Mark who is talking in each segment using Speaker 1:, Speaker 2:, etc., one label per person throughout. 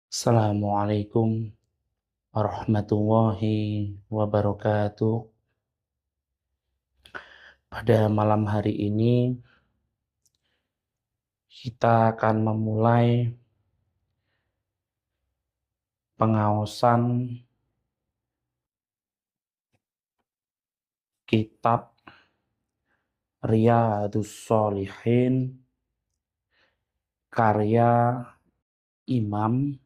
Speaker 1: Assalamualaikum warahmatullahi wabarakatuh. Pada malam hari ini kita akan memulai pengaosan kitab Riyadhus Shalihin karya Imam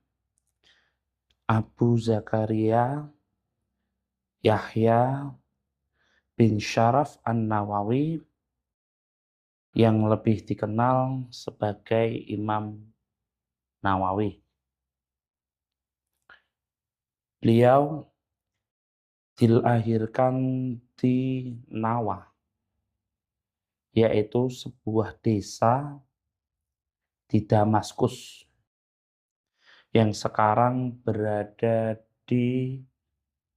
Speaker 1: Abu Zakaria Yahya bin Syaraf An-Nawawi yang lebih dikenal sebagai Imam Nawawi. Beliau dilahirkan di Nawa, yaitu sebuah desa di Damaskus yang sekarang berada di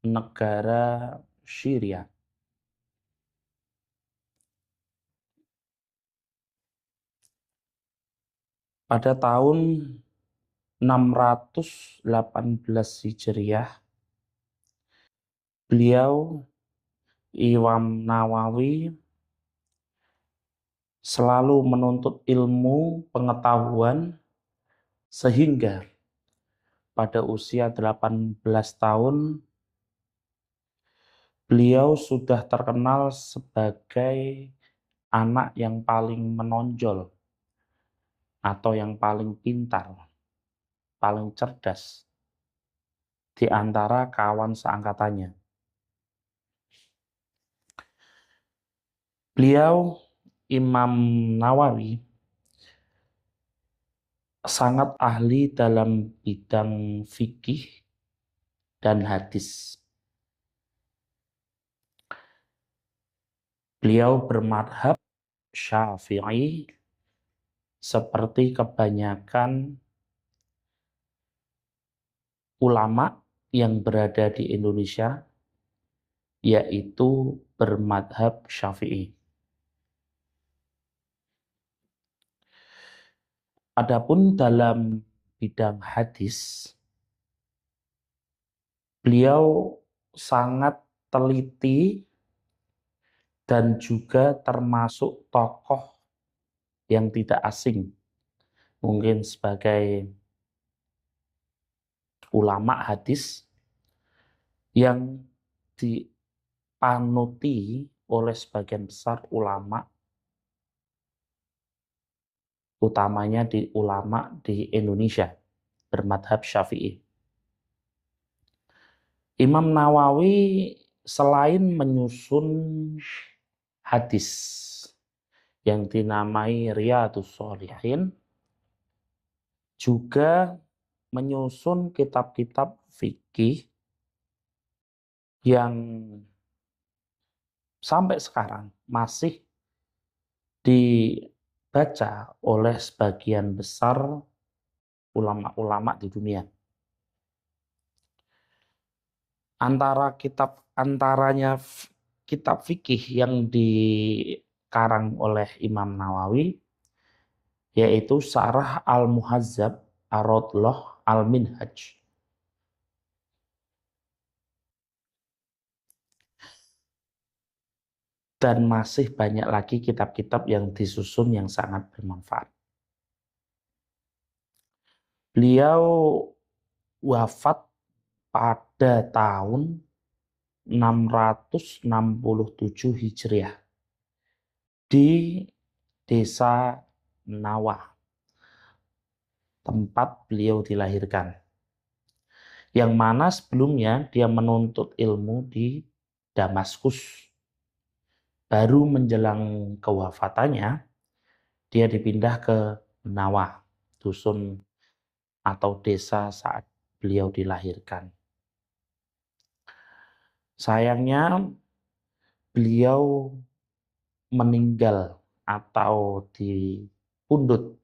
Speaker 1: negara Syria. Pada tahun 618 Hijriah, beliau Imam Nawawi selalu menuntut ilmu pengetahuan sehingga pada usia 18 tahun beliau sudah terkenal sebagai anak yang paling menonjol atau yang paling pintar, paling cerdas di antara kawan seangkatannya. Beliau Imam Nawawi sangat ahli dalam bidang fikih dan hadis. Beliau bermadhab Syafi'i seperti kebanyakan ulama yang berada di Indonesia, yaitu bermadhab Syafi'i. Adapun dalam bidang hadis, beliau sangat teliti dan juga termasuk tokoh yang tidak asing, mungkin sebagai ulama hadis yang dipanuti oleh sebagian besar ulama, utamanya di ulama di Indonesia, bermadhab Syafi'i. Imam Nawawi selain menyusun hadis yang dinamai Riyadhus Shalihin, juga menyusun kitab-kitab fikih yang sampai sekarang masih dibaca oleh sebagian besar ulama-ulama di dunia. Antaranya kitab fikih yang dikarang oleh Imam Nawawi yaitu Syarah Al-Muhazzab Ar-Radlah Al-Minhaj. Dan masih banyak lagi kitab-kitab yang disusun yang sangat bermanfaat. Beliau wafat pada tahun 667 Hijriah di desa Nawa, tempat beliau dilahirkan. Yang mana sebelumnya dia menuntut ilmu di Damaskus. Baru menjelang kewafatannya, dia dipindah ke Nawa, dusun atau desa saat beliau dilahirkan. Sayangnya beliau meninggal atau dipundhut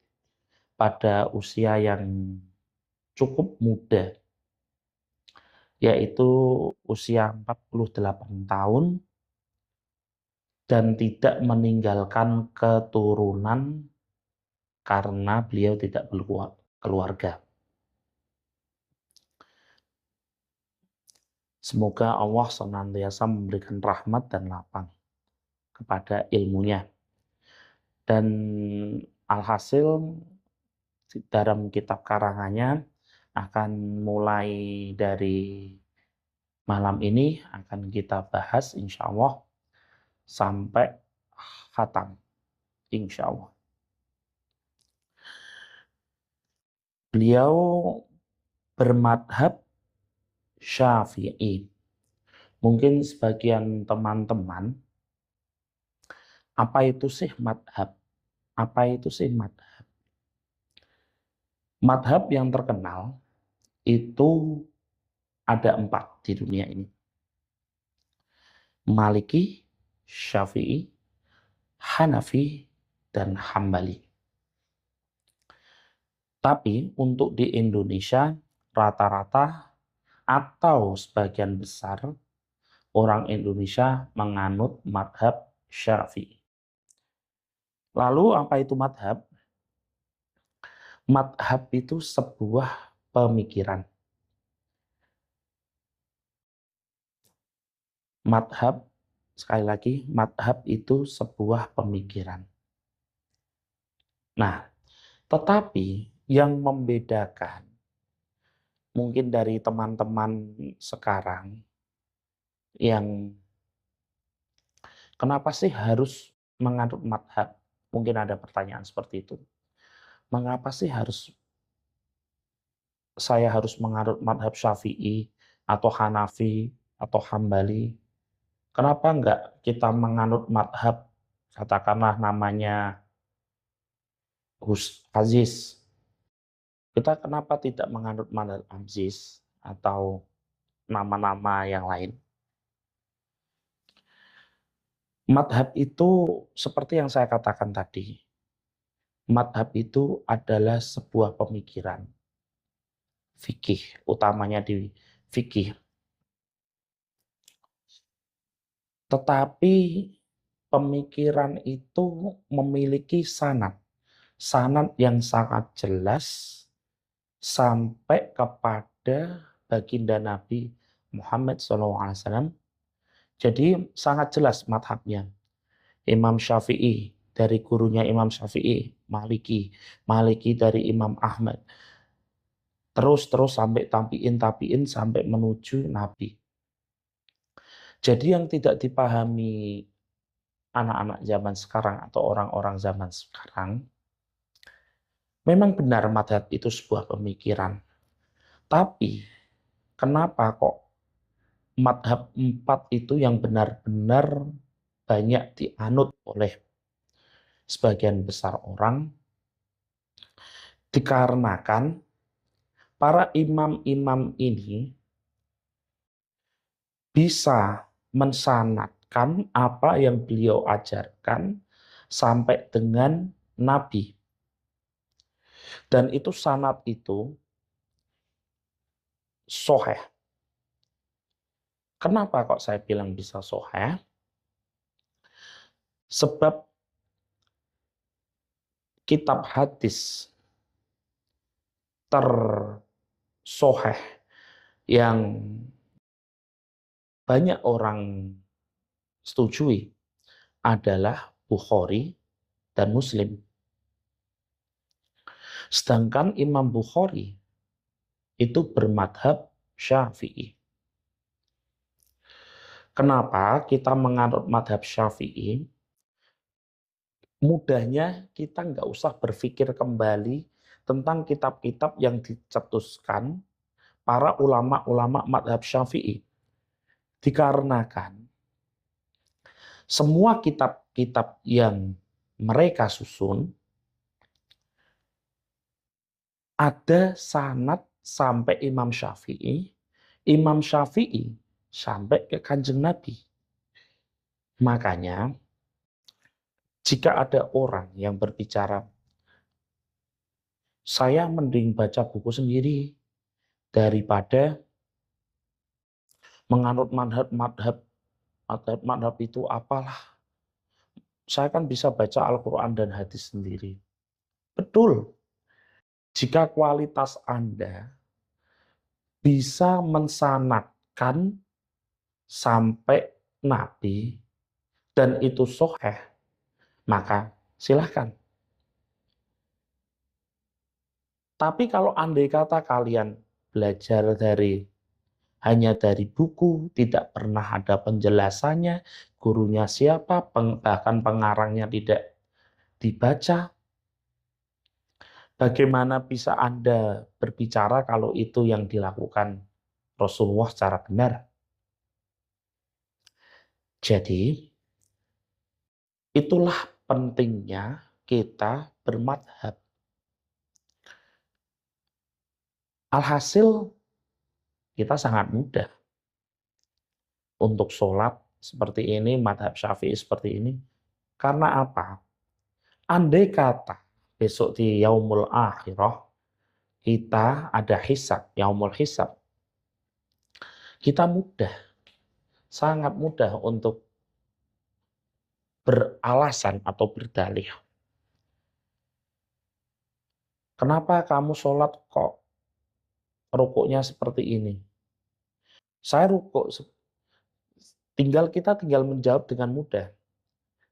Speaker 1: pada usia yang cukup muda, yaitu usia 48 tahun dan tidak meninggalkan keturunan karena beliau tidak berkeluarga. Semoga Allah senantiasa memberikan rahmat dan lapang kepada ilmunya. Dan alhasil dalam kitab karangannya akan mulai dari malam ini akan kita bahas insya Allah sampai khatam insya Allah. Beliau bermadhab Syafi'i. Mungkin sebagian teman-teman, apa itu sih madhab? Apa itu sih madhab? Madhab yang terkenal itu ada 4 di dunia ini. Maliki, Syafi'i, Hanafi, dan Hambali. Tapi untuk di Indonesia rata-rata atau sebagian besar orang Indonesia menganut madhab Syafi'i. Lalu apa itu madhab? Madhab itu sebuah pemikiran. Madhab, sekali lagi, madhab itu sebuah pemikiran. Nah, tetapi yang membedakan mungkin dari teman-teman sekarang yang kenapa sih harus menganut madhab? Mungkin ada pertanyaan seperti itu. Mengapa sih saya harus menganut madhab Syafi'i atau Hanafi atau Hambali? Kenapa enggak kita menganut madhab, katakanlah namanya Aziz? Kita kenapa tidak menganut madhab Aziz atau nama-nama yang lain? Madhab itu seperti yang saya katakan tadi. Madhab itu adalah sebuah pemikiran. Fikih, utamanya di fikih. Tetapi pemikiran itu memiliki sanad. Sanad yang sangat jelas sampai kepada baginda Nabi Muhammad SAW. Jadi sangat jelas madhabnya. Imam Syafi'i dari gurunya Imam Syafi'i, Maliki. Maliki dari Imam Ahmad. Terus sampai tabi'in sampai menuju Nabi. Jadi yang tidak dipahami anak-anak zaman sekarang atau orang-orang zaman sekarang, memang benar madhab itu sebuah pemikiran. Tapi kenapa kok madhab 4 itu yang benar-benar banyak dianut oleh sebagian besar orang? Dikarenakan para imam-imam ini bisa mensanadkan apa yang beliau ajarkan sampai dengan Nabi. Dan itu sanad itu sahih. Kenapa kok saya bilang bisa sahih? Sebab kitab hadis tersahih yang banyak orang setujui adalah Bukhari dan Muslim. Sedangkan Imam Bukhari itu bermadhab Syafi'i. Kenapa kita menganut madhab Syafi'i? Mudahnya kita nggak usah berpikir kembali tentang kitab-kitab yang dicetuskan para ulama-ulama madhab Syafi'i. Dikarenakan semua kitab-kitab yang mereka susun ada sanad sampai Imam Syafi'i sampai ke Kanjeng Nabi. Makanya jika ada orang yang berbicara, saya mending baca buku sendiri daripada menganut madhab itu apalah. Saya kan bisa baca Al-Quran dan hadis sendiri. Betul. Jika kualitas Anda bisa mensanadkan sampai Nabi dan itu sahih, maka silahkan. Tapi kalau andai kata kalian belajar hanya dari buku, tidak pernah ada penjelasannya, gurunya siapa, bahkan pengarangnya tidak dibaca, bagaimana bisa Anda berbicara kalau itu yang dilakukan Rasulullah secara benar? Jadi, itulah pentingnya kita bermadhab. Alhasil, kita sangat mudah untuk sholat seperti ini, madhab syafi'i seperti ini. Karena apa? Andai kata besok di yaumul akhirah, kita ada hisab, yaumul hisab. Kita mudah, sangat mudah untuk beralasan atau berdalih. Kenapa kamu sholat kok rukuknya seperti ini? Saya rukuk, kita tinggal menjawab dengan mudah.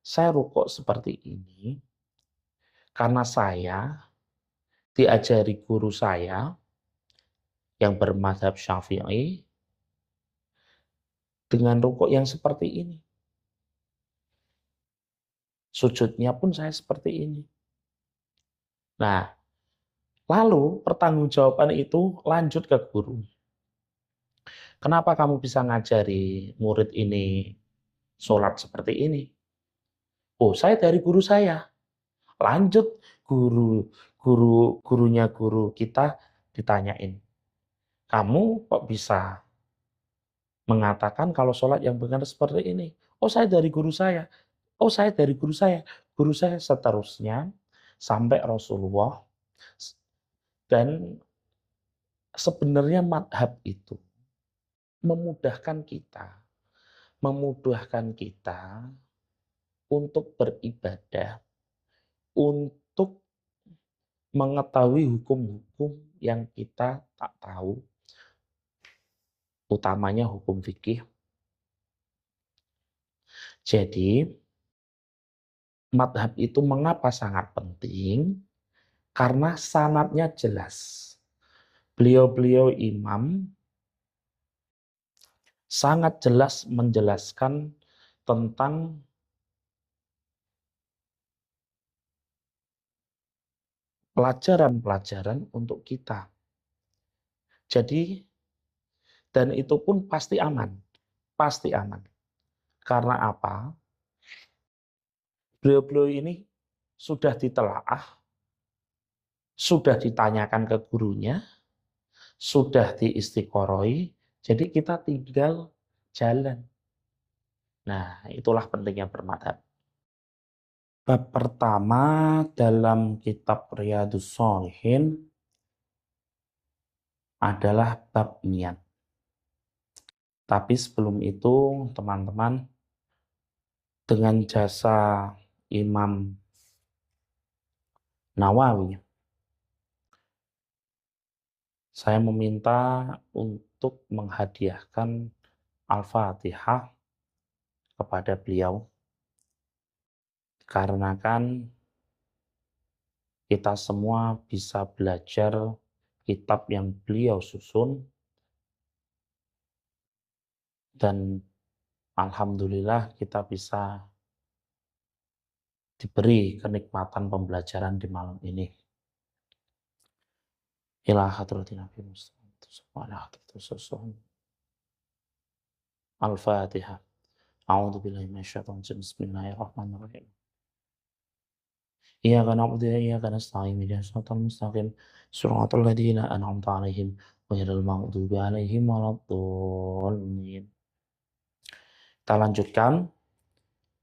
Speaker 1: Saya rukuk seperti ini karena saya diajari guru saya yang bermadzhab Syafi'i dengan rukuk yang seperti ini. Sujudnya pun saya seperti ini. Nah, lalu pertanggungjawaban itu lanjut ke guru. Kenapa kamu bisa ngajari murid ini sholat seperti ini? Oh, saya dari guru saya. Lanjut gurunya guru kita ditanyain. Kamu kok bisa mengatakan kalau sholat yang benar seperti ini? Oh, saya dari guru saya. Oh, saya dari guru saya. Guru saya seterusnya sampai Rasulullah. Dan sebenarnya madhab itu memudahkan kita untuk beribadah, untuk mengetahui hukum-hukum yang kita tak tahu, utamanya hukum fikih. Jadi, madhab itu mengapa sangat penting? Karena sanadnya jelas. Beliau-beliau imam sangat jelas menjelaskan tentang pelajaran-pelajaran untuk kita. Jadi, dan itu pun pasti aman. Pasti aman. Karena apa? Beliau-beliau ini sudah ditelaah, sudah ditanyakan ke gurunya, sudah diistiqoroi, jadi kita tinggal jalan. Nah, itulah pentingnya bermadhab. Bab pertama dalam kitab Riyadhus Shalihin adalah bab niat. Tapi sebelum itu, teman-teman, dengan jasa Imam Nawawi, saya meminta untuk menghadiahkan Al-Fatihah kepada beliau. Karena kan kita semua bisa belajar kitab yang beliau susun dan alhamdulillah kita bisa diberi kenikmatan pembelajaran di malam ini. Ila hadratin Nabi Mustafa Al-Fatihah. A'udzu billahi minasyaitonir rajim. Bismillahirrahmanirrahim. Iyyaka na'budu wa iyyaka nasta'in. Ihdinas siratal mustaqim. Shiratal ladzina an'amta 'alaihim ghairil maghdubi 'alaihim waladdallin. Kita lanjutkan.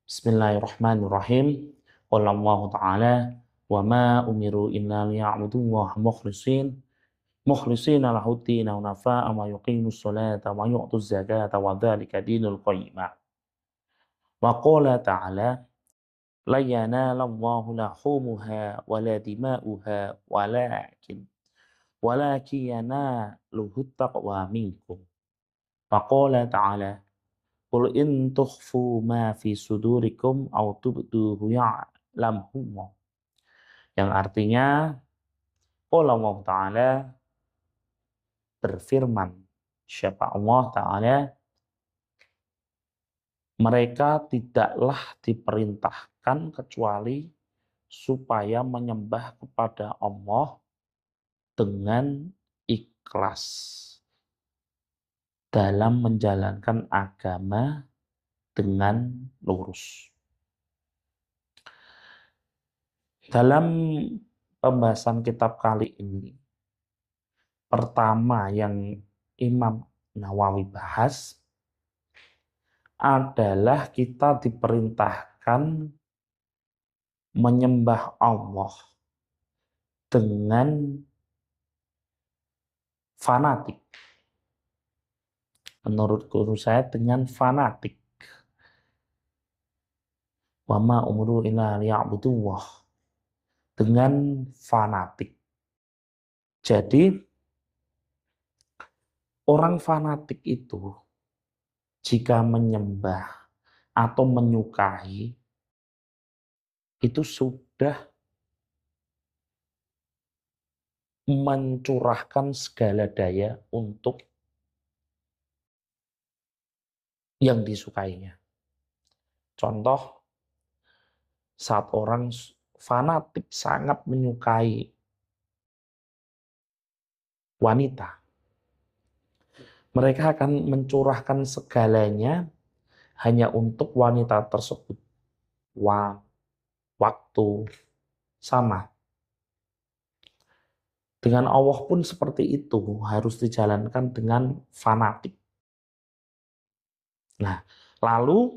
Speaker 1: Bismillahirrahmanirrahim. Qala Allah Ta'ala, "Wa ma umiru illa liya'budullaha mukhlishina lahud-din hunafa'a wa yuqimus sholata wa yu'tuz zakata wa dzalika dinul qayyimah." Wa qala ta'ala, "La yanalallahu lahumuha wa la dima'uha walakin yanaluhut taqwa minkum." Wa qala ta'ala, Qul in tukhfu ma fi sudurikum aw tubduhu ya'lamhu. Yang artinya Allah Ta'ala berfirman, siapa Allah Ta'ala, mereka tidaklah diperintahkan kecuali supaya menyembah kepada Allah dengan ikhlas dalam menjalankan agama dengan lurus. Dalam pembahasan kitab kali ini, pertama yang Imam Nawawi bahas adalah kita diperintahkan menyembah Allah dengan fanatik. Menurut guru saya dengan fanatik. Wa ma umiru illa liya'budullah. Dengan fanatik. Jadi orang fanatik itu jika menyembah atau menyukai itu sudah mencurahkan segala daya untuk yang disukainya. Contoh, saat orang fanatik sangat menyukai wanita, mereka akan mencurahkan segalanya hanya untuk wanita tersebut. Waktu sama. Dengan Allah pun seperti itu, harus dijalankan dengan fanatik. Nah, lalu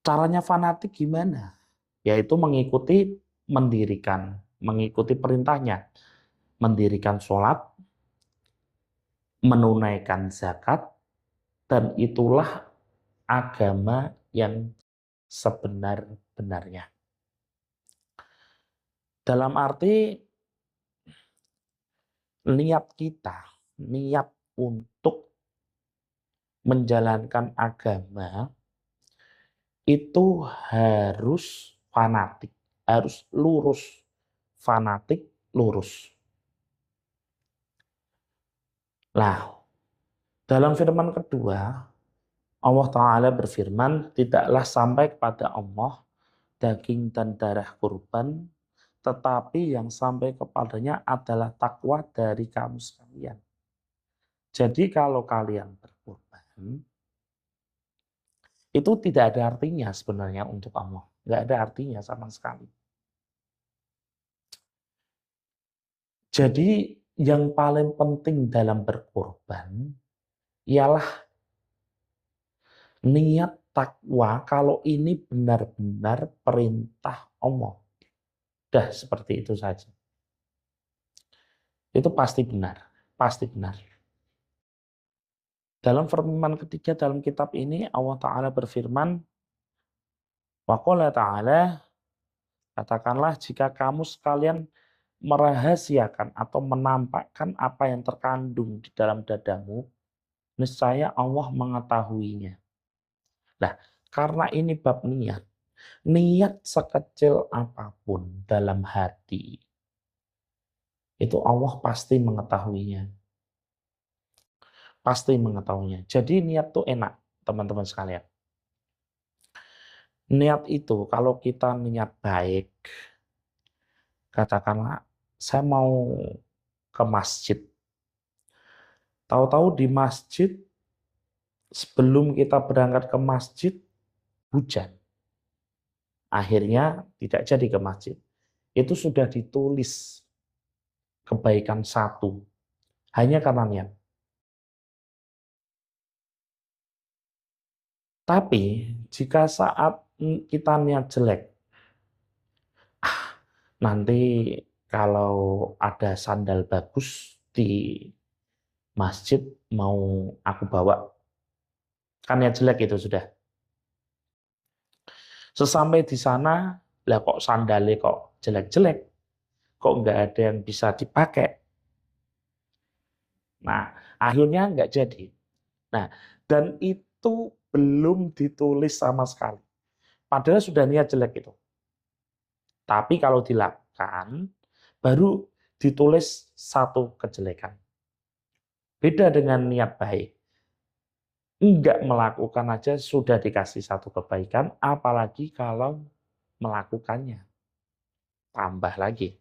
Speaker 1: caranya fanatik gimana? Yaitu mengikuti perintahnya. Mendirikan sholat, menunaikan zakat, dan itulah agama yang sebenar-benarnya. Dalam arti niat untuk menjalankan agama itu harus fanatik, harus lurus. Fanatik, lurus. Nah, dalam firman kedua, Allah Ta'ala berfirman, tidaklah sampai kepada Allah daging dan darah kurban, tetapi yang sampai kepadanya adalah takwa dari kamu sekalian. Jadi kalau kalian berkurban, itu tidak ada artinya sebenarnya untuk Allah. Nggak ada artinya sama sekali. Jadi yang paling penting dalam berkorban ialah niat takwa kalau ini benar-benar perintah Allah. Dah seperti itu saja. Itu pasti benar, pasti benar. Dalam firman ketiga dalam kitab ini Allah Ta'ala berfirman, wa qala ta'ala, katakanlah jika kamu sekalian merahasiakan atau menampakkan apa yang terkandung di dalam dadamu, niscaya Allah mengetahuinya. Nah, karena ini bab niat, niat sekecil apapun dalam hati, itu Allah pasti mengetahuinya. Pasti mengetahuinya. Jadi niat itu enak, teman-teman sekalian. Niat itu, kalau kita niat baik, katakanlah, saya mau ke masjid. Tahu-tahu di masjid, sebelum kita berangkat ke masjid, hujan. Akhirnya tidak jadi ke masjid. Itu sudah ditulis kebaikan satu. Hanya karena niat. Tapi jika saat kita niat jelek, nanti kalau ada sandal bagus di masjid mau aku bawa. Kan niat jelek itu sudah. Sesampai di sana, lah kok sandalnya kok jelek-jelek, kok nggak ada yang bisa dipakai. Nah, akhirnya nggak jadi. Nah, dan itu belum ditulis sama sekali. Padahal sudah niat jelek itu. Tapi kalau dilakukan, baru ditulis satu kejelekan. Beda dengan niat baik. Enggak melakukan aja sudah dikasih satu kebaikan, apalagi kalau melakukannya. Tambah lagi.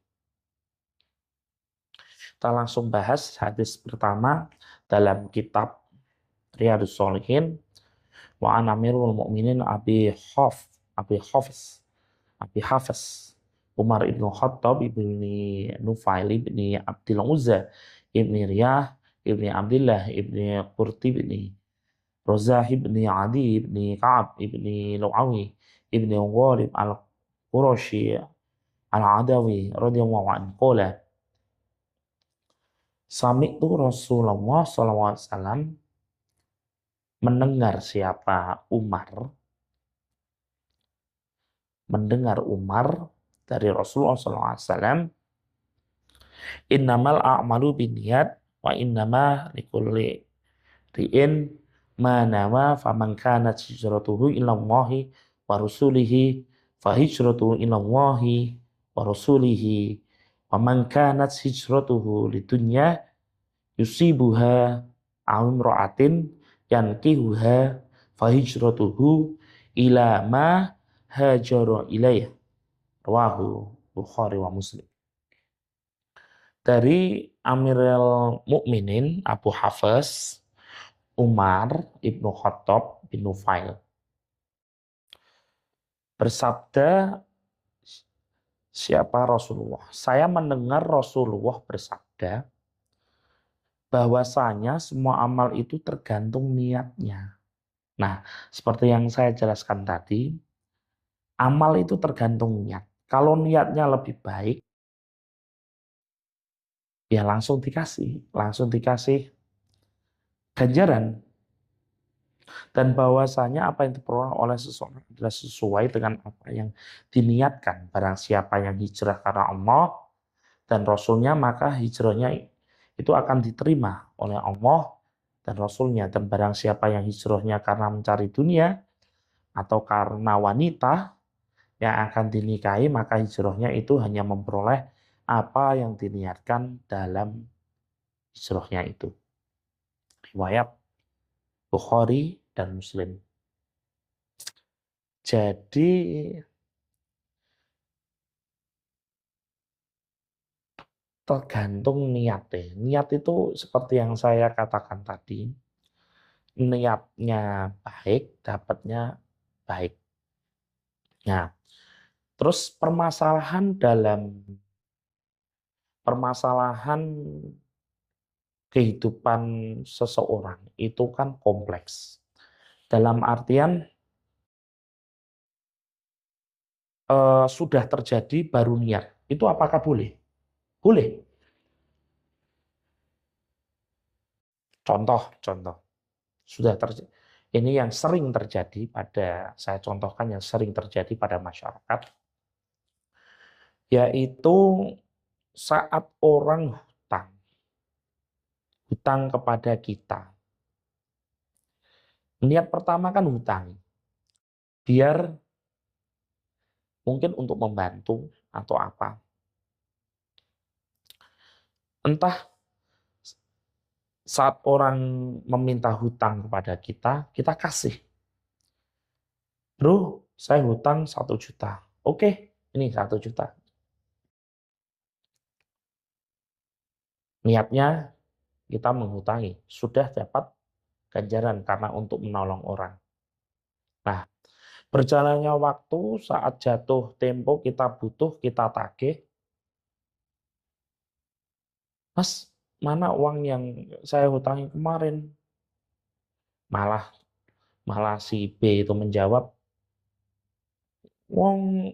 Speaker 1: Kita langsung bahas hadis pertama dalam kitab Riyadhus Shalihin. Wa an Amirul Mukminin Abi Hafiz Umar ibnu Khattab ibni Nufail ibni Abdul Uzza ibni Riyah ibni Abdullah ibni Qurti ibni Rozah ibni Adi ibni Ka'ab ibni Lu'awi ibni Ghalib al-Qurashi al-Adawi radhiyallahu anhu qala sami'tu Rasulullah sallallahu alaihi wasallam mendengar siapa Umar dari Rasulullah SAW, innamal a'malu binniyat wa innama likulli ri'in ma nawa faman kanat hijratuhu ila Allahi wa rasulihi fa hijratuhu ila Allahi wa rasulihi wa man kanat hijratuhu lidunya yusibuha aw imra'atin yankihuha fa hijratuhu ila ma hajara ilaih. Rawahu Bukhari wa Muslim. Dari Amirul Mukminin Abu Hafs Umar ibnu Khattab bin Nufail bersabda, siapa Rasulullah? Saya mendengar Rasulullah bersabda bahwasanya semua amal itu tergantung niatnya. Nah, seperti yang saya jelaskan tadi, amal itu tergantung niat. Kalau niatnya lebih baik, ya langsung dikasih ganjaran. Dan bahwasanya apa yang diperoleh oleh seseorang adalah sesuai dengan apa yang diniatkan. Barang siapa yang hijrah karena Allah dan Rasulnya, maka hijrahnya itu akan diterima oleh Allah dan Rasulnya. Dan barang siapa yang hijrahnya karena mencari dunia atau karena wanita yang akan dinikahi, maka hijrahnya itu hanya memperoleh apa yang diniatkan dalam hijrahnya itu. Riwayat Bukhari dan Muslim. Jadi tergantung niat deh. Niat itu seperti yang saya katakan tadi. Niatnya baik, dapatnya baik. Nah, terus permasalahan kehidupan seseorang itu kan kompleks. Dalam artian sudah terjadi baru niat. Itu apakah boleh? Boleh. Contoh. Sudah terjadi. Ini yang sering terjadi saya contohkan yang sering terjadi pada masyarakat, yaitu saat orang hutang kepada kita. Niat pertama kan hutang, biar mungkin untuk membantu atau apa. Entah saat orang meminta hutang kepada kita, kita kasih. Bro, saya hutang 1 juta. Oke, ini 1 juta. Niatnya kita menghutangi, sudah dapat ganjaran karena untuk menolong orang. Nah, berjalannya waktu, saat jatuh tempo kita butuh, kita tagih. Mas, mana uang yang saya hutangi kemarin? Malah si B itu menjawab, wong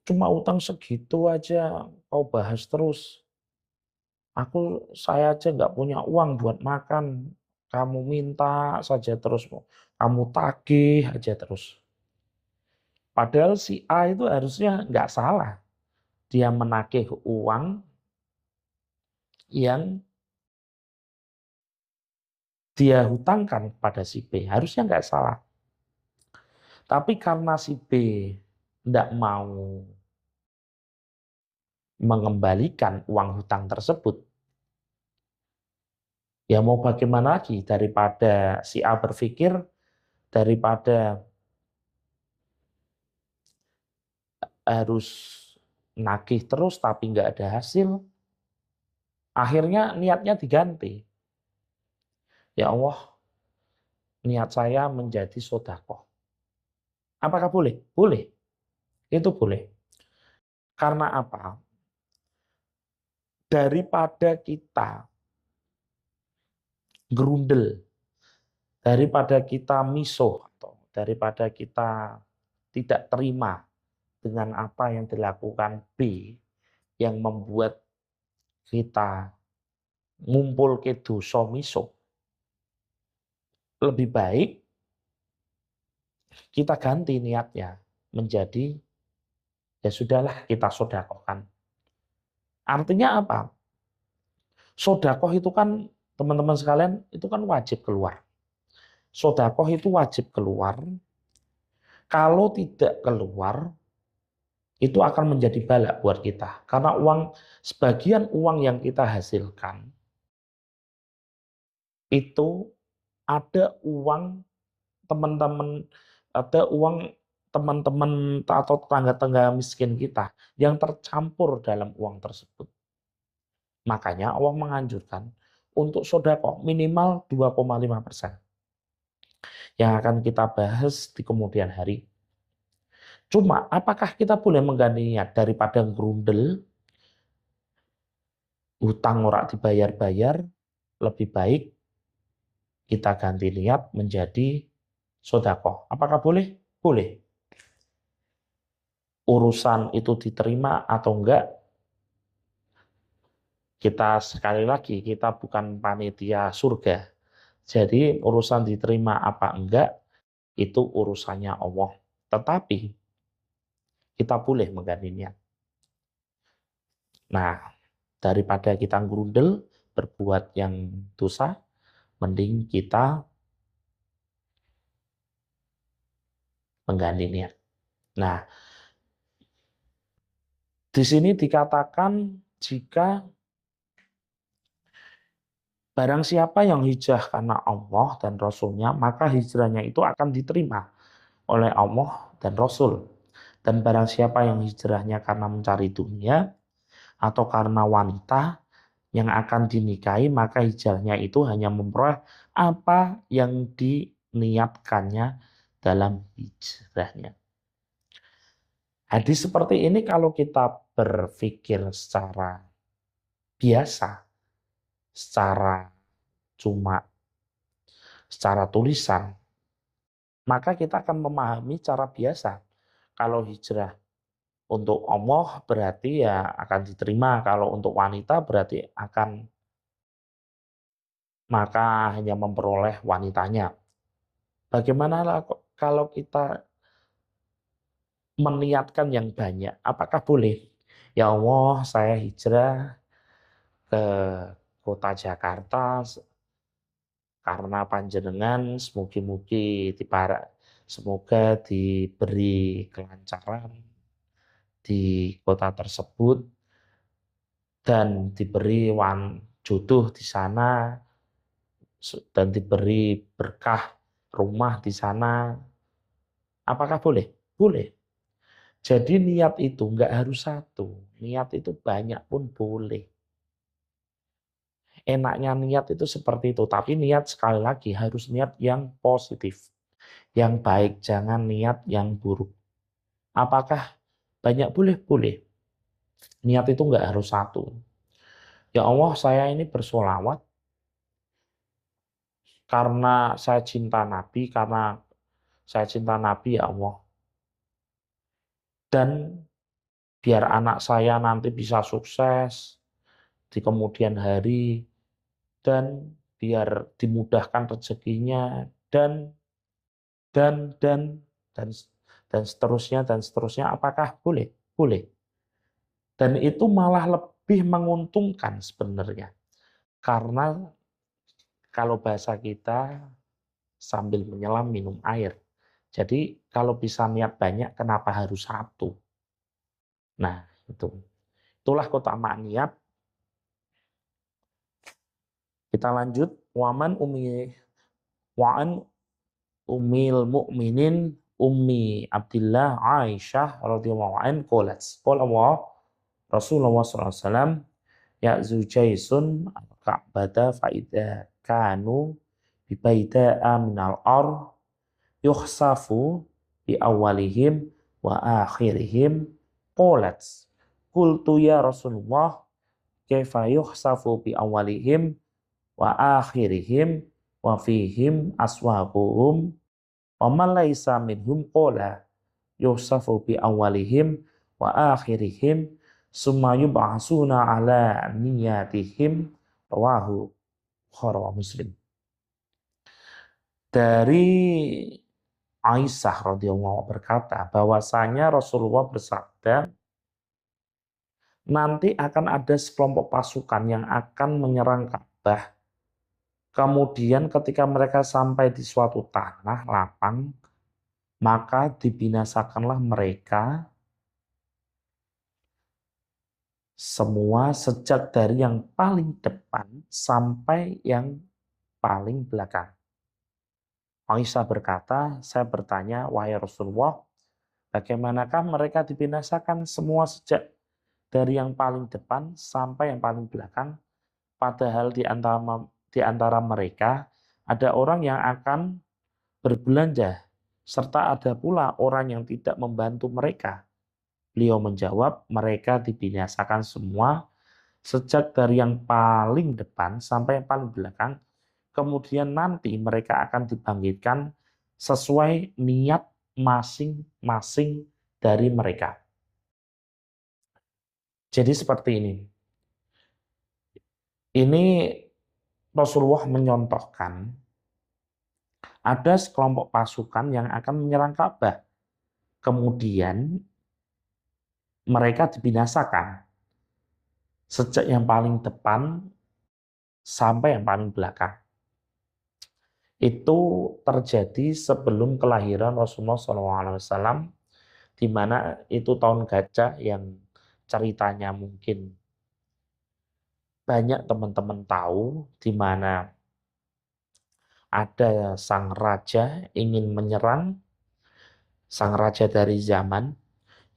Speaker 1: cuma utang segitu aja, kau bahas terus. Saya aja nggak punya uang buat makan. Kamu minta saja terus, kamu tagih aja terus. Padahal si A itu harusnya nggak salah. Dia menagih uang yang dia hutangkan kepada si B, harusnya nggak salah. Tapi karena si B tidak mau mengembalikan uang hutang tersebut, ya mau bagaimana lagi daripada si A berpikir, daripada harus nagih terus tapi nggak ada hasil, akhirnya niatnya diganti. Ya Allah, niat saya menjadi sedekah. Apakah boleh? Boleh. Itu boleh. Karena apa? Daripada kita gerundel, daripada kita miso, atau daripada kita tidak terima dengan apa yang dilakukan B, yang membuat kita ngumpul ke dosa miso, lebih baik kita ganti niatnya menjadi ya sudahlah kita sodakohkan. Artinya apa? Sodakoh itu kan teman-teman sekalian itu kan wajib keluar. Sodakoh itu wajib keluar. Kalau tidak keluar itu akan menjadi bala buat kita. Karena sebagian uang yang kita hasilkan itu ada uang teman-teman, ada uang teman-teman atau tetangga-tetangga miskin kita yang tercampur dalam uang tersebut. Makanya Allah menganjurkan untuk sedekah minimal 2,5% yang akan kita bahas di kemudian hari. Cuma apakah kita boleh mengganti niat daripada grundel, hutang ora dibayar-bayar, lebih baik kita ganti niat menjadi sedekah. Apakah boleh? Boleh. Urusan itu diterima atau enggak, kita sekali lagi, kita bukan panitia surga. Jadi urusan diterima apa enggak, itu urusannya Allah. Tetapi kita boleh mengganti niat. Nah, daripada kita ngerundel, berbuat yang dosa, mending kita mengganti niat. Nah, di sini dikatakan jika barang siapa yang hijrah karena Allah dan Rasul-Nya, maka hijrahnya itu akan diterima oleh Allah dan Rasul. Dan barang siapa yang hijrahnya karena mencari dunia atau karena wanita yang akan dinikahi, maka hijrahnya itu hanya memperoleh apa yang diniatkannya dalam hijrahnya. Hadis seperti ini kalau kita berpikir secara biasa, secara tulisan, maka kita akan memahami cara biasa. Kalau hijrah untuk Allah berarti ya akan diterima, kalau untuk wanita berarti maka hanya memperoleh wanitanya. Bagaimana kalau kita meniatkan yang banyak? Apakah boleh? Ya Allah, saya hijrah ke kota Jakarta karena panjenengan semoga diberi kelancaran di kota tersebut dan diberi jodoh di sana dan diberi berkah rumah di sana. Apakah boleh? Boleh. Jadi niat itu enggak harus satu. Niat itu banyak pun boleh. Enaknya niat itu seperti itu. Tapi niat sekali lagi harus niat yang positif. Yang baik. Jangan niat yang buruk. Apakah banyak? Boleh? Boleh. Niat itu enggak harus satu. Ya Allah, saya ini bersolawat karena saya cinta Nabi. Karena saya cinta Nabi ya Allah. Dan biar anak saya nanti bisa sukses di kemudian hari, dan biar dimudahkan rezekinya, dan dan dan dan dan seterusnya. Apakah boleh? Boleh. Dan itu malah lebih menguntungkan sebenarnya. Karena Kalau bahasa kita sambil menyelam minum air. Jadi kalau bisa niat banyak, kenapa harus satu? Nah, itu. Itulah keutamaan niat. Kita lanjut. Wa'an ummil mu'minin ummi Abdillah Aisyah radhiyallahu an qalat. Qala Rasulullah sallallahu alaihi wasallam ya'zu jaisun al-ka'bata fa idza kanu bi baida'a minal ard yukhsafu bi awalihim wa akhirihim qalat qultu ya Rasulullah kaifa yukhsafu bi awalihim wa akhirihim wa fihim aswabuhum wa man laisa minhum qala yukhsafu bi awalihim wa akhirihim summa yub'asuna ala niyatihim rawahu Bukhari wa Muslim. Dari Aisyah radhiyallahu berkata bahwasanya Rasulullah bersabda, nanti akan ada sekelompok pasukan yang akan menyerang Ka'bah. Kemudian ketika mereka sampai di suatu tanah lapang, maka dibinasakanlah mereka semua sejak dari yang paling depan sampai yang paling belakang. Aisyah berkata, saya bertanya, wahai Rasulullah, bagaimanakah mereka dibinasakan semua sejak dari yang paling depan sampai yang paling belakang? Padahal di antara mereka ada orang yang akan berbelanja, serta ada pula orang yang tidak membantu mereka. Beliau menjawab, mereka dibinasakan semua sejak dari yang paling depan sampai yang paling belakang. Kemudian nanti mereka akan dibangkitkan sesuai niat masing-masing dari mereka. Jadi seperti ini. Ini Rasulullah menyontohkan ada sekelompok pasukan yang akan menyerang Ka'bah. Kemudian mereka dibinasakan sejak yang paling depan sampai yang paling belakang. Itu terjadi sebelum kelahiran Rasulullah SAW, di mana itu tahun gajah yang ceritanya mungkin banyak teman-teman tahu, di mana ada sang raja ingin menyerang, sang raja dari zaman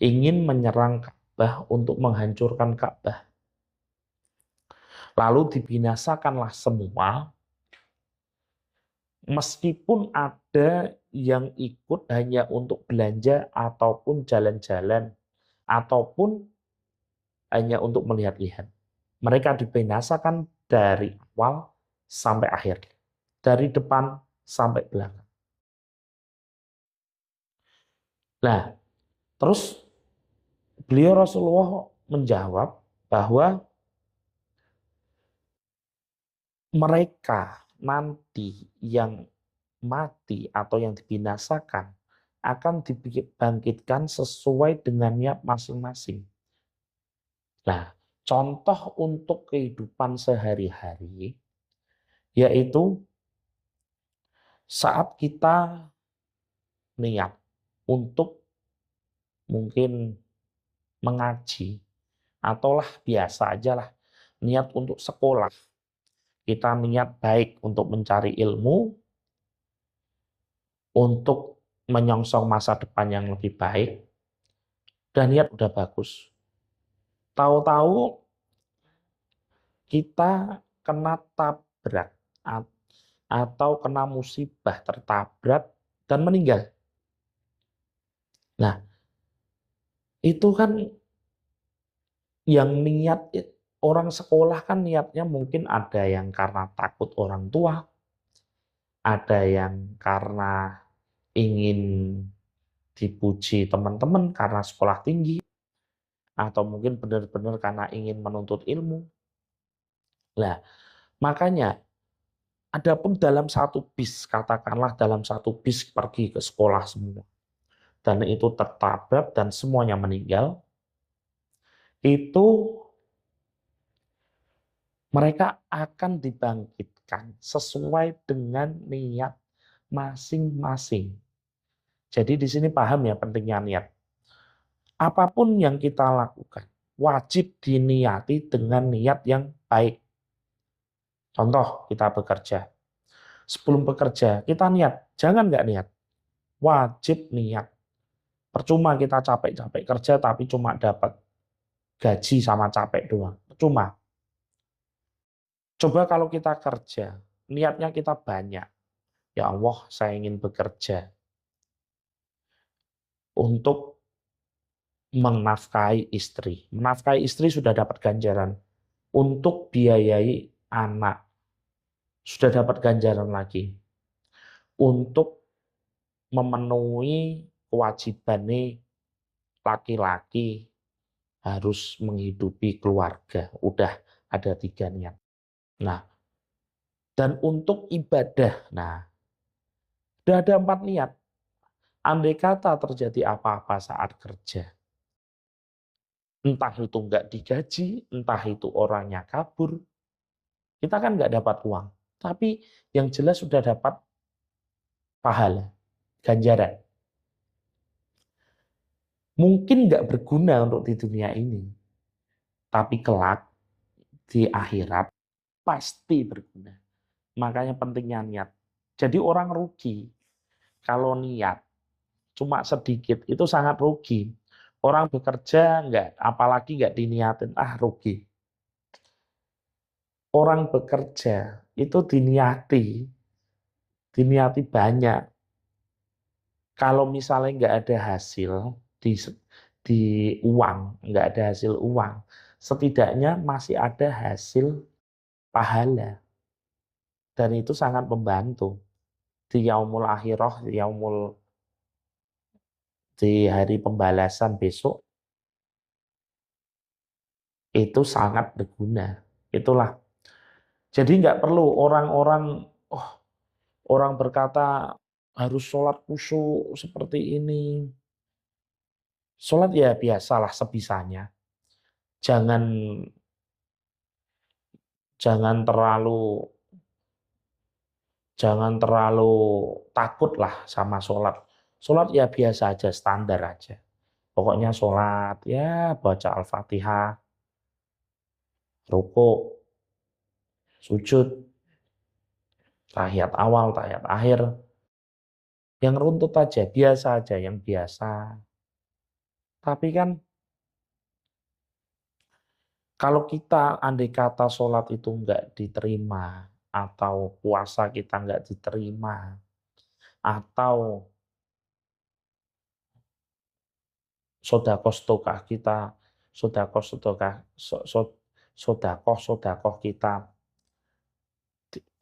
Speaker 1: ingin menyerang Ka'bah untuk menghancurkan Ka'bah. Lalu dibinasakanlah semua, meskipun ada yang ikut hanya untuk belanja ataupun jalan-jalan ataupun hanya untuk melihat-lihat. Mereka dibinasakan dari awal sampai akhir, dari depan sampai belakang. Nah, terus beliau Rasulullah menjawab bahwa mereka nanti yang mati atau yang dibinasakan akan dibangkitkan sesuai dengan niat masing-masing. Nah, contoh untuk kehidupan sehari-hari yaitu saat kita niat untuk mungkin mengaji ataulah biasa aja lah niat untuk sekolah. Kita niat baik untuk mencari ilmu, untuk menyongsong masa depan yang lebih baik, dan niat udah bagus. Tahu-tahu kita kena tabrak atau kena musibah, tertabrak dan meninggal. Nah, itu kan yang niat orang sekolah kan niatnya mungkin ada yang karena takut orang tua, ada yang karena ingin dipuji teman-teman karena sekolah tinggi, atau mungkin benar-benar karena ingin menuntut ilmu. Nah, makanya adapun dalam satu bis, katakanlah dalam satu bis pergi ke sekolah semua, dan itu tertabrak dan semuanya meninggal, itu mereka akan dibangkitkan diamalkan sesuai dengan niat masing-masing. Jadi di sini paham ya pentingnya niat. Apapun yang kita lakukan, wajib diniati dengan niat yang baik. Contoh, kita bekerja. Sebelum bekerja, kita niat. Jangan nggak niat. Wajib niat. Percuma kita capek-capek kerja, tapi cuma dapat gaji sama capek doang. Percuma. Coba kalau kita kerja, niatnya kita banyak. Ya Allah, saya ingin bekerja untuk menafkahi istri. Menafkahi istri sudah dapat ganjaran. Untuk biayai anak, sudah dapat ganjaran lagi. Untuk memenuhi kewajiban laki-laki harus menghidupi keluarga. Udah ada 3 niat. Nah, dan untuk ibadah, nah, udah ada 4 niat. Andai kata terjadi apa-apa saat kerja, entah itu nggak digaji, entah itu orangnya kabur, kita kan nggak dapat uang. Tapi yang jelas sudah dapat pahala, ganjaran. Mungkin nggak berguna untuk di dunia ini, tapi kelak di akhirat pasti berguna. Makanya pentingnya niat. Jadi orang rugi kalau niat cuma sedikit, itu sangat rugi. Orang bekerja nggak, apalagi nggak diniatin, rugi. Orang bekerja itu diniati banyak. Kalau misalnya nggak ada hasil di uang, nggak ada hasil uang, setidaknya masih ada hasil pahala. Dan itu sangat membantu. Di yaumul akhirah, di hari pembalasan besok, itu sangat berguna. Itulah. Jadi nggak perlu orang berkata harus sholat khusyuk seperti ini. Sholat ya biasalah sebisanya. Jangan jangan terlalu jangan terlalu takut lah sama sholat. Sholat ya biasa aja, standar aja. Pokoknya sholat ya baca Al-Fatihah, rukuk, sujud, tahiyat awal, tahiyat akhir. Yang runtut aja, biasa aja, yang biasa. Tapi kan kalau kita andai kata sholat itu nggak diterima, atau puasa kita nggak diterima, atau sodakoh kita, sodakoh kita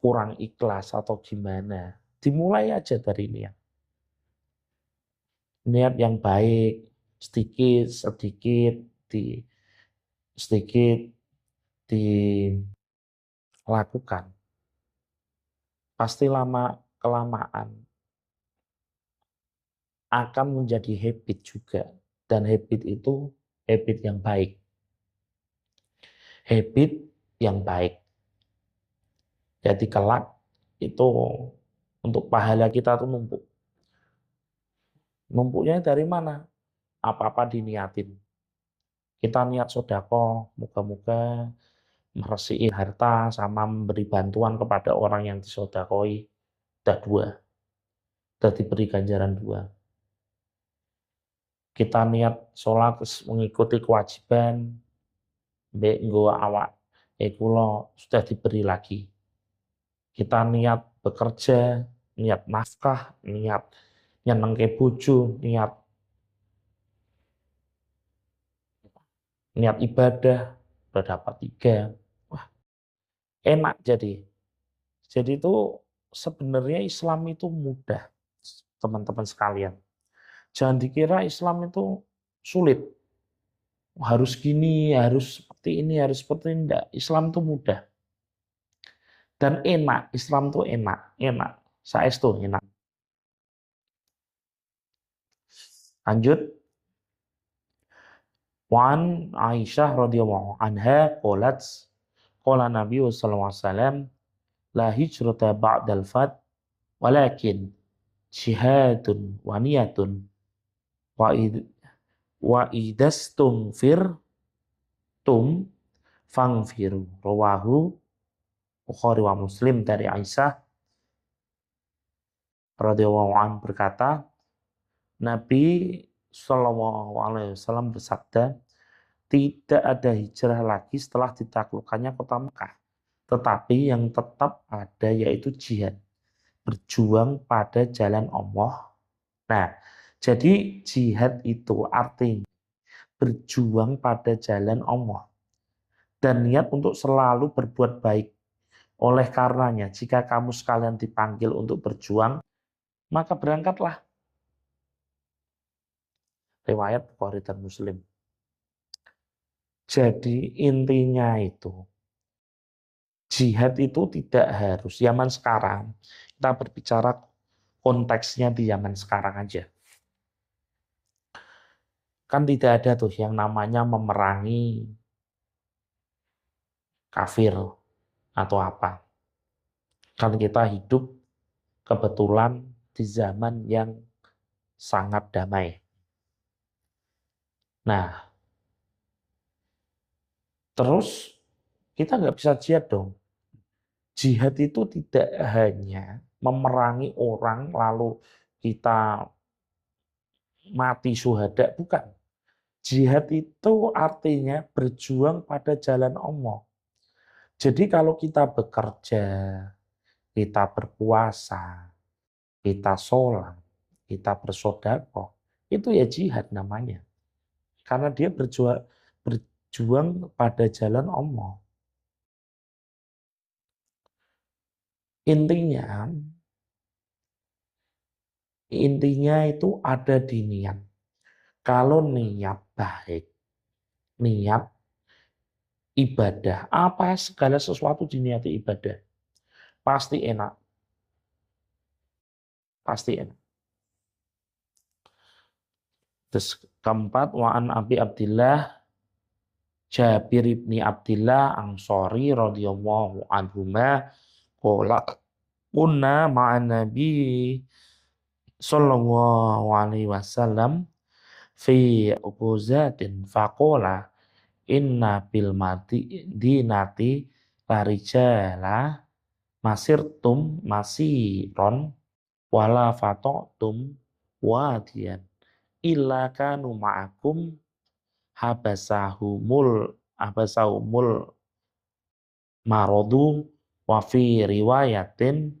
Speaker 1: kurang ikhlas atau gimana, dimulai aja dari niat. Niat yang baik, sedikit sedikit dilakukan. Pasti lama kelamaan akan menjadi habit juga, dan habit itu habit yang baik. Habit yang baik. Jadi kelak itu untuk pahala kita tuh numpuk. Numpuknya dari mana? Apa-apa diniatin. Kita niat sedekah, moga-moga meresihin harta sama memberi bantuan kepada orang yang disedekahi. Udah 2. Udah diberi ganjaran 2. Kita niat sholat mengikuti kewajiban, mbek nggo awak kula sudah diberi lagi. Kita niat bekerja, niat nafkah, niat nyenengke bojo, niat ibadah, udah dapat 3. Wah, enak jadi. Jadi itu sebenarnya Islam itu mudah, teman-teman sekalian. Jangan dikira Islam itu sulit. Harus gini, harus seperti ini, harus seperti ini. Enggak. Islam itu mudah. Dan enak. Islam itu enak. Enak. Saestu enak. Lanjut. Wan Aisyah radhiyallahu anha qalat qala Nabi sallallahu alaihi wasallam la hijrata ba'dal fath walakin jihadun wa niyatun wa id wa idastum firtum fangfiru. Rawahu Bukhari wa Muslim. Dari Aisyah radhiyallahu anha berkata, Nabi Shallallahu alaihi wasallam bersabda, tidak ada hijrah lagi setelah ditaklukkannya kota Mekah. Tetapi yang tetap ada yaitu jihad, berjuang pada jalan Allah. Nah, jadi jihad itu artinya berjuang pada jalan Allah dan niat untuk selalu berbuat baik. Oleh karenanya, jika kamu sekalian dipanggil untuk berjuang, maka berangkatlah. Riwayat Bukhari dan Muslim. Jadi intinya itu, jihad itu tidak harus zaman sekarang. Kita berbicara konteksnya di zaman sekarang aja. Kan tidak ada tuh yang namanya memerangi kafir atau apa. Kan kita hidup kebetulan di zaman yang sangat damai. Nah, terus kita nggak bisa jihad dong. Jihad itu tidak hanya memerangi orang lalu kita mati syuhada, bukan. Jihad itu artinya berjuang pada jalan Allah. Jadi kalau kita bekerja, kita berpuasa, kita sholat, kita bersedekah, itu ya jihad namanya. Karena dia berjuang pada jalan Allah. Intinya itu ada di niat. Kalau niat baik, niat ibadah, apa segala sesuatu diniati ibadah, pasti enak. Pasti enak. Terus keempat, wa'an Abi Abdillah Jabir ibni Abdillah Ansori radhiyallahu anhuma qala kunna ma'an Nabi sallallahu alaihi wasallam fi ubuzatin faqala inna bil dinati larijala masirtum masiron wala fatotum wadiyan illa kanu ma'akum habasahumul marodu wa fi riwayatin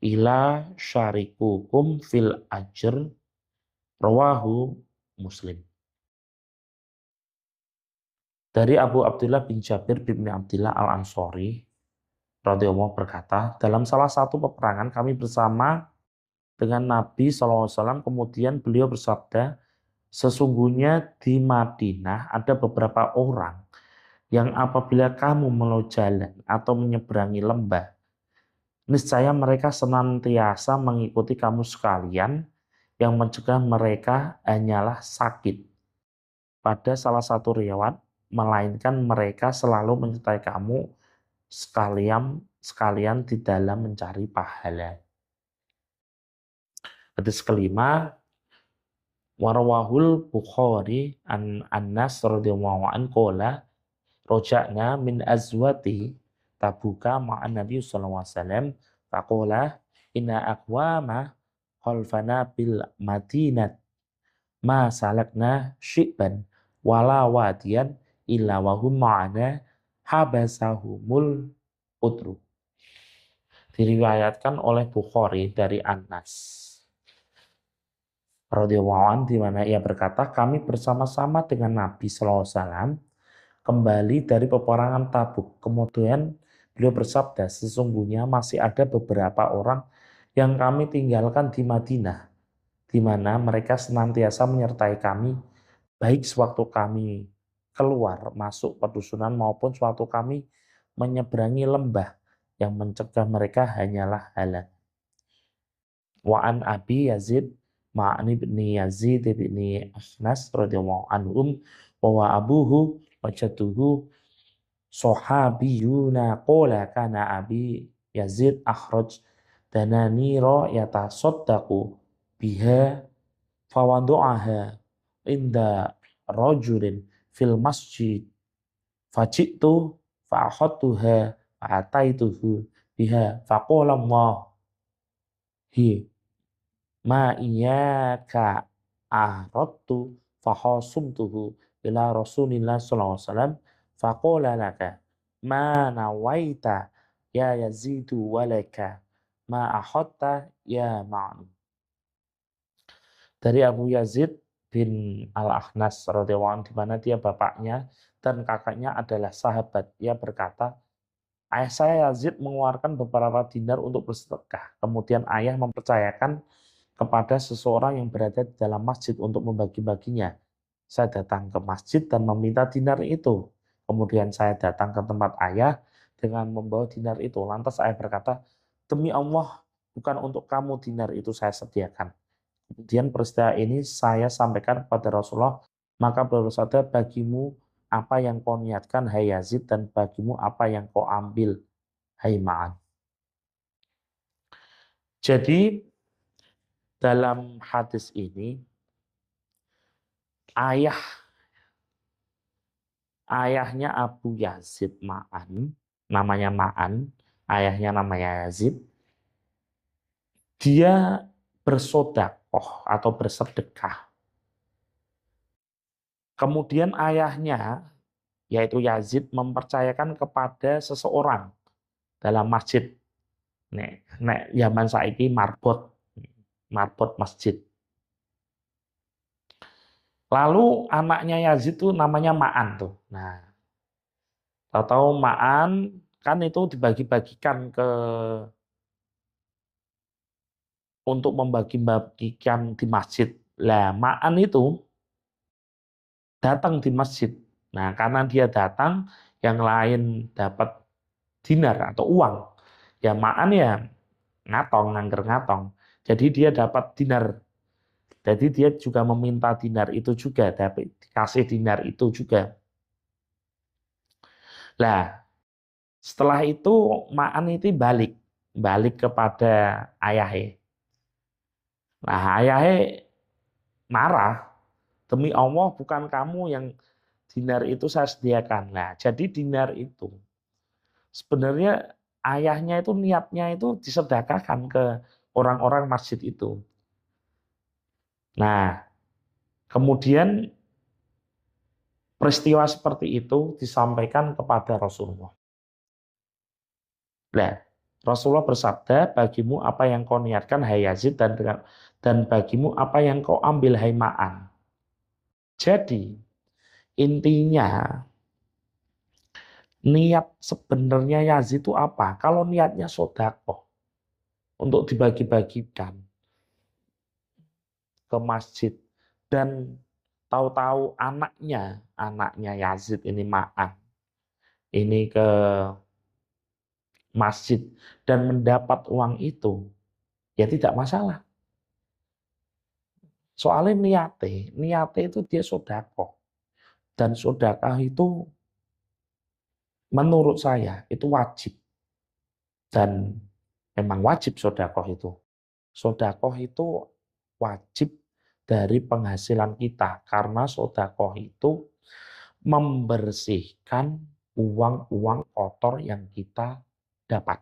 Speaker 1: ila syarikukum fil ajr. Rawahu Muslim. Dari Abu Abdullah bin Jabir bin Abdillah Al-Ansori radhiyallahu berkata, dalam salah satu peperangan kami bersama dengan Nabi SAW, kemudian beliau bersabda, sesungguhnya di Madinah ada beberapa orang yang apabila kamu melalui jalan atau menyeberangi lembah, niscaya mereka senantiasa mengikuti kamu sekalian, yang mencegah mereka hanyalah sakit. Pada salah satu riwayat, melainkan mereka selalu menyertai kamu sekalian di dalam mencari pahala. Hadis kelima, warawahul Bukhari an Anas radhiyallahu anhu qala roja'na min azwati tabuka ma'an Nabi sallallahu alaihi wasallam faqala inna aqwama khalfana bil madinat ma salakna syi'ban wala wadiyan illa wa hum ma'ana habasahumul utru. Diriwayatkan oleh Bukhari dari Anas radhiyallahu anhu, di mana ia berkata, kami bersama-sama dengan Nabi sallallahu alaihi wasallam kembali dari peperangan Tabuk. Kemudian beliau bersabda, sesungguhnya masih ada beberapa orang yang kami tinggalkan di Madinah, di mana mereka senantiasa menyertai kami, baik sewaktu kami keluar masuk pedusunan maupun sewaktu kami menyeberangi lembah, yang mencegah mereka hanyalah halangan. Wa'an Abi Yazid Ma'ani bin Yazid bin Anas radhiyallahu anhum wa abuhu wa jadduhu sahabiyuna qala kana abi Yazid akhraj dananira yatasaddaqu biha fawadu'aha inda rajulin fil masjid faji'tu fa'akhadtuha fa'ataituhu biha faqala Allah hi ma iyyaka aradtu fahasumtuhu ila Rasulillah sallallahu alaihi wasallam faqala laka ma nawaita ya Yazidu walaka ma ahatta ya Ma'an. Dari Abu Yazid bin Al-Akhnas radhiyallahu anhu, di mana dia bapaknya dan kakaknya adalah sahabat. Dia berkata, ayah saya Yazid mengeluarkan beberapa dinar untuk bersedekah. Kemudian ayah mempercayakan kepada seseorang yang berada di dalam masjid untuk membagi-baginya. Saya datang ke masjid dan meminta dinar itu. Kemudian saya datang ke tempat ayah dengan membawa dinar itu. Lantas ayah berkata, demi Allah, bukan untuk kamu dinar itu saya sediakan. Kemudian peristiwa ini saya sampaikan kepada Rasulullah, maka bersabda, bagimu apa yang kau niatkan, hai Yazid, dan bagimu apa yang kau ambil, hai Ma'an. Jadi dalam hadis ini, ayahnya Abu Yazid Ma'an, namanya Ma'an, ayahnya namanya Yazid, dia bersodakoh atau bersedekah. Kemudian ayahnya, yaitu Yazid, mempercayakan kepada seseorang dalam masjid. Nek zaman saiki marbot masjid. Lalu anaknya Yazid itu namanya Ma'an tuh. Nah, tahu-tahu Ma'an kan itu dibagi-bagikan untuk membagi-bagikan di masjid. Lah, Ma'an itu datang di masjid. Nah, karena dia datang, yang lain dapat dinar atau uang. Ya Ma'an ya ngangger ngatong. Jadi dia dapat dinar. Jadi dia juga meminta dinar itu juga, tapi dikasih dinar itu juga. Nah, setelah itu Ma'an itu balik kepada ayahnya. Nah, ayahnya marah, demi Allah bukan kamu yang dinar itu saya sediakan. Nah, jadi dinar itu sebenarnya ayahnya itu niatnya itu disedekahkan ke orang-orang masjid itu. Nah, kemudian peristiwa seperti itu disampaikan kepada Rasulullah. Nah, Rasulullah bersabda, bagimu apa yang kau niatkan, hai Yazid, dan bagimu apa yang kau ambil, hai Ma'an. Jadi, intinya, niat sebenarnya Yazid itu apa? Kalau niatnya sodakoh, untuk dibagi-bagikan ke masjid, dan tahu-tahu anaknya Yazid ini Ma'an, ini ke masjid, dan mendapat uang itu, ya tidak masalah. Soalnya niate itu dia sodakoh. Dan sedekah itu menurut saya itu wajib. Dan memang wajib sedekah itu. Sedekah itu wajib dari penghasilan kita. Karena sedekah itu membersihkan uang-uang kotor yang kita dapat.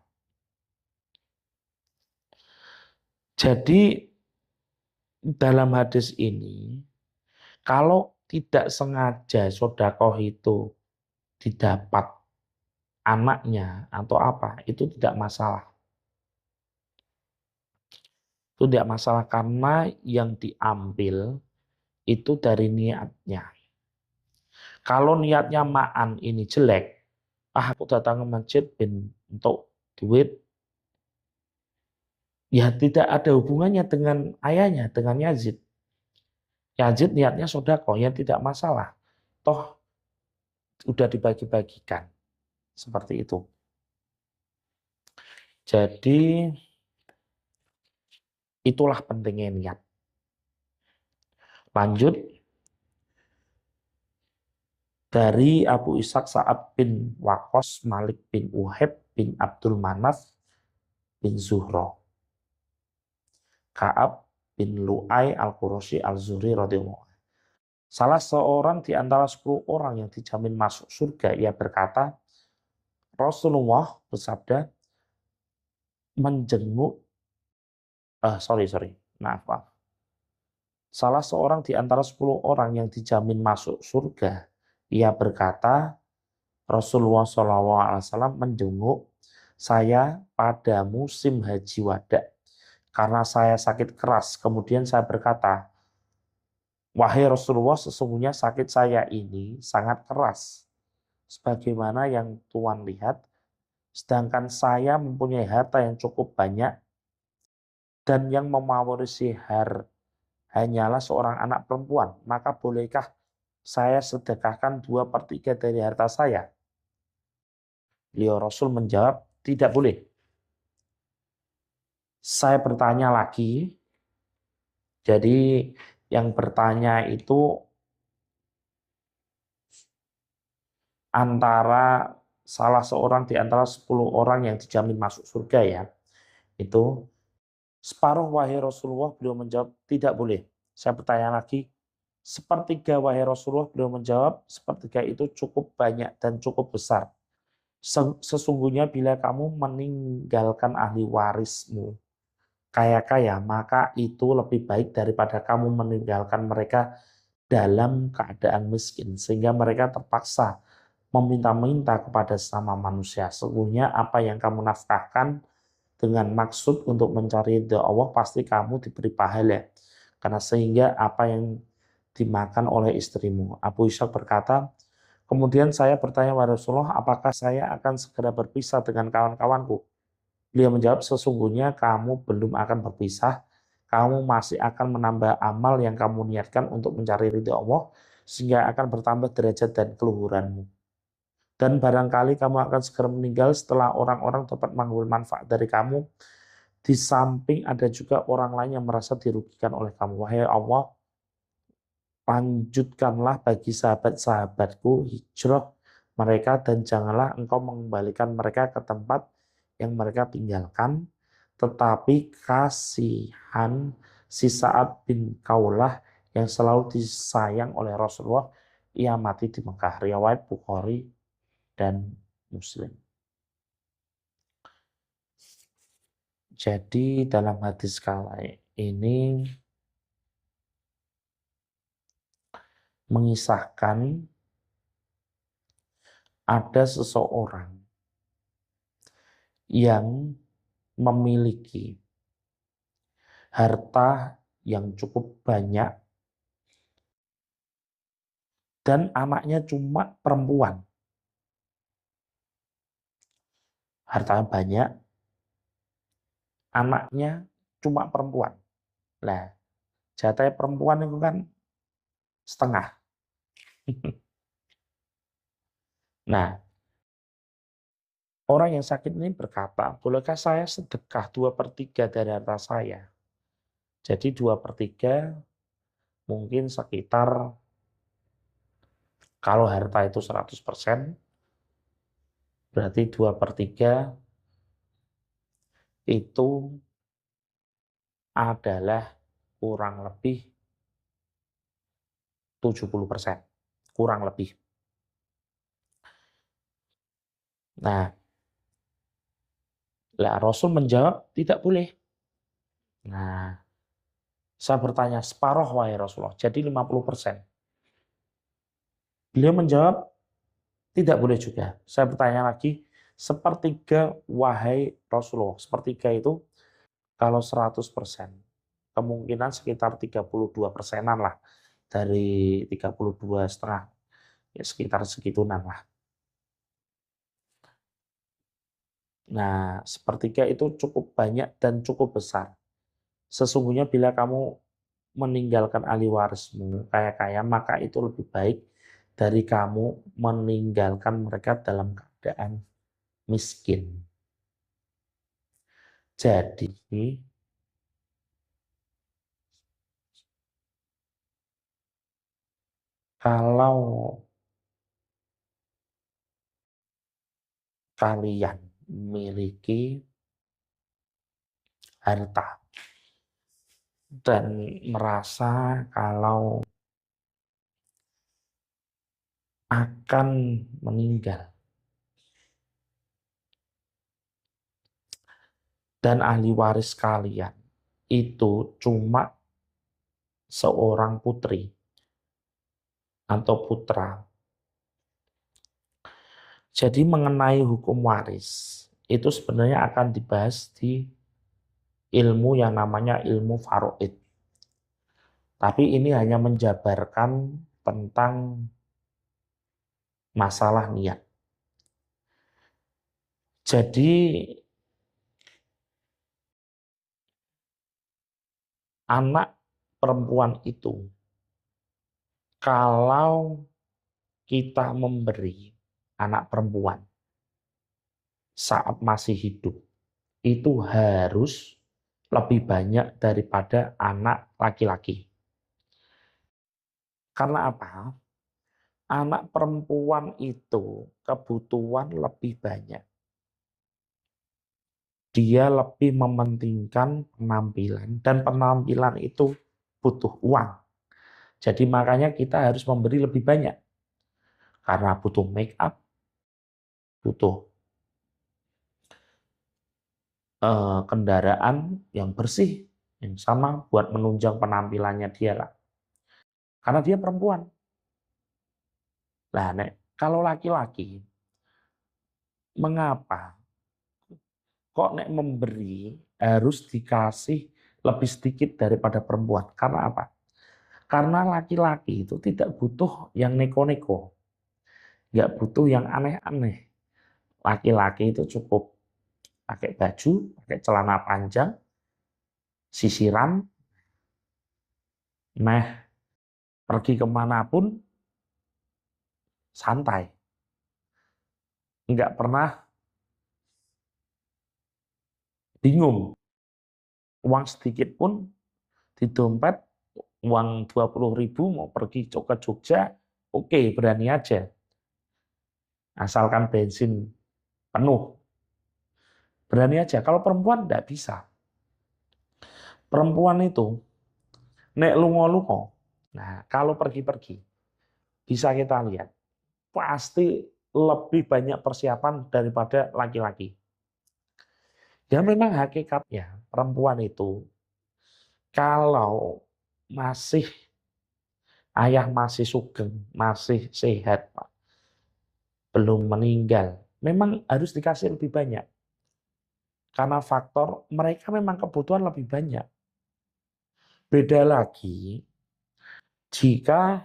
Speaker 1: Jadi dalam hadis ini, kalau tidak sengaja sedekah itu didapat anaknya atau apa, itu tidak masalah. Itu tidak masalah karena yang diambil itu dari niatnya. Kalau niatnya Ma'an ini jelek, aku datang ke masjid untuk duit, ya tidak ada hubungannya dengan ayahnya, dengan Yazid. Yazid niatnya sedekah, ya tidak masalah. Toh udah dibagi-bagikan. Seperti itu. Jadi itulah pentingnya niat. Lanjut dari Abu Ishaq Sa'ad bin Waqqas, Malik bin Uheb bin Abdul Manaf, bin Zuhro, Ka'ab bin Lu'ay al-Qurashi al-Zuhri radhiyallahu anhu. Salah seorang di antara 10 orang yang dijamin masuk surga, ia berkata, Rasulullah bersabda, menjenguk, maaf, maaf. Salah seorang di antara 10 orang yang dijamin masuk surga, ia berkata, Rasulullah SAW menjenguk saya pada musim haji wada karena saya sakit keras. Kemudian saya berkata, wahai Rasulullah, sesungguhnya sakit saya ini sangat keras. Sebagaimana yang Tuhan lihat, sedangkan saya mempunyai harta yang cukup banyak dan yang mewarisi hanyalah seorang anak perempuan. Maka bolehkah saya sedekahkan 2/3 dari harta saya? Beliau Rasul menjawab, tidak boleh. Saya bertanya lagi, jadi yang bertanya itu antara salah seorang di antara 10 orang yang dijamin masuk surga ya. Itu separuh wahai Rasulullah, beliau menjawab tidak boleh. Saya bertanya lagi, sepertiga wahai Rasulullah, beliau menjawab sepertiga itu cukup banyak dan cukup besar. Sesungguhnya bila kamu meninggalkan ahli warismu kaya-kaya, maka itu lebih baik daripada kamu meninggalkan mereka dalam keadaan miskin, sehingga mereka terpaksa meminta-minta kepada sesama manusia. Sesungguhnya apa yang kamu nafkahkan dengan maksud untuk mencari ridha Allah, pasti kamu diberi pahala. Karena sehingga apa yang dimakan oleh istrimu. Abu Ishaq berkata, kemudian saya bertanya kepada Rasulullah, apakah saya akan segera berpisah dengan kawan-kawanku? Beliau menjawab, sesungguhnya kamu belum akan berpisah, kamu masih akan menambah amal yang kamu niatkan untuk mencari ridha Allah, sehingga akan bertambah derajat dan keluhuranmu. Dan barangkali kamu akan segera meninggal setelah orang-orang dapat mengambil manfaat dari kamu, di samping ada juga orang lain yang merasa dirugikan oleh kamu. Wahai Allah, lanjutkanlah bagi sahabat-sahabatku hijrah mereka dan janganlah engkau mengembalikan mereka ke tempat yang mereka tinggalkan, tetapi kasihan si Sa'ad bin Kaulah yang selalu disayang oleh Rasulullah, ia mati di Mekah. Riwayat Bukhari dan Muslim. Jadi dalam hadis kala ini mengisahkan ada seseorang yang memiliki harta yang cukup banyak dan anaknya cuma perempuan. Hartanya banyak, anaknya cuma perempuan. Nah, jatah perempuan itu kan setengah. Nah, orang yang sakit ini berkata, bolehkah saya sedekah 2/3 dari harta saya? Jadi 2/3 mungkin sekitar, kalau harta itu 100%, berarti 2/3 itu adalah kurang lebih 70%. Kurang lebih. Nah, lah Rasul menjawab, tidak boleh. Nah, saya bertanya, separuh wahai Rasulullah, jadi 50%. Beliau menjawab, tidak boleh juga. Saya bertanya lagi, sepertiga wahai Rasulullah. Sepertiga itu kalau 100%, kemungkinan sekitar 32%-an lah. Dari 32,5, ya sekitar segituan lah. Nah, sepertiga itu cukup banyak dan cukup besar. Sesungguhnya bila kamu meninggalkan ahli warismu kaya-kaya, maka itu lebih baik dari kamu meninggalkan mereka dalam keadaan miskin. Jadi, kalau kalian memiliki harta dan merasa kalau akan meninggal. Dan ahli waris kalian itu cuma seorang putri atau putra. Jadi mengenai hukum waris, itu sebenarnya akan dibahas di ilmu yang namanya ilmu faraid. Tapi ini hanya menjabarkan tentang masalah niat. Jadi anak perempuan itu, kalau kita memberi anak perempuan saat masih hidup, itu harus lebih banyak daripada anak laki-laki. Karena apa? Anak perempuan itu kebutuhan lebih banyak. Dia lebih mementingkan penampilan, dan penampilan itu butuh uang. Jadi makanya kita harus memberi lebih banyak. Karena butuh make up, butuh kendaraan yang bersih, yang sama buat menunjang penampilannya dia lah. Karena dia perempuan. Nah, kalau laki-laki, mengapa kok memberi harus dikasih lebih sedikit daripada perempuan? Karena apa? Karena laki-laki itu tidak butuh yang neko-neko, nggak butuh yang aneh-aneh. Laki-laki itu cukup pakai baju, pakai celana panjang, sisiran, pergi kemanapun santai, nggak pernah bingung. Uang sedikit pun di dompet, uang 20.000 mau pergi ke Jogja, oke, berani aja. Asalkan bensin penuh, berani aja. Kalau perempuan nggak bisa. Perempuan itu nek lungo-lungo. Nah, kalau pergi-pergi bisa kita lihat pasti lebih banyak persiapan daripada laki-laki. Ya memang hakikatnya perempuan itu kalau masih ayah masih sugeng, masih sehat, belum meninggal, memang harus dikasih lebih banyak. Karena faktor mereka memang kebutuhan lebih banyak. Beda lagi jika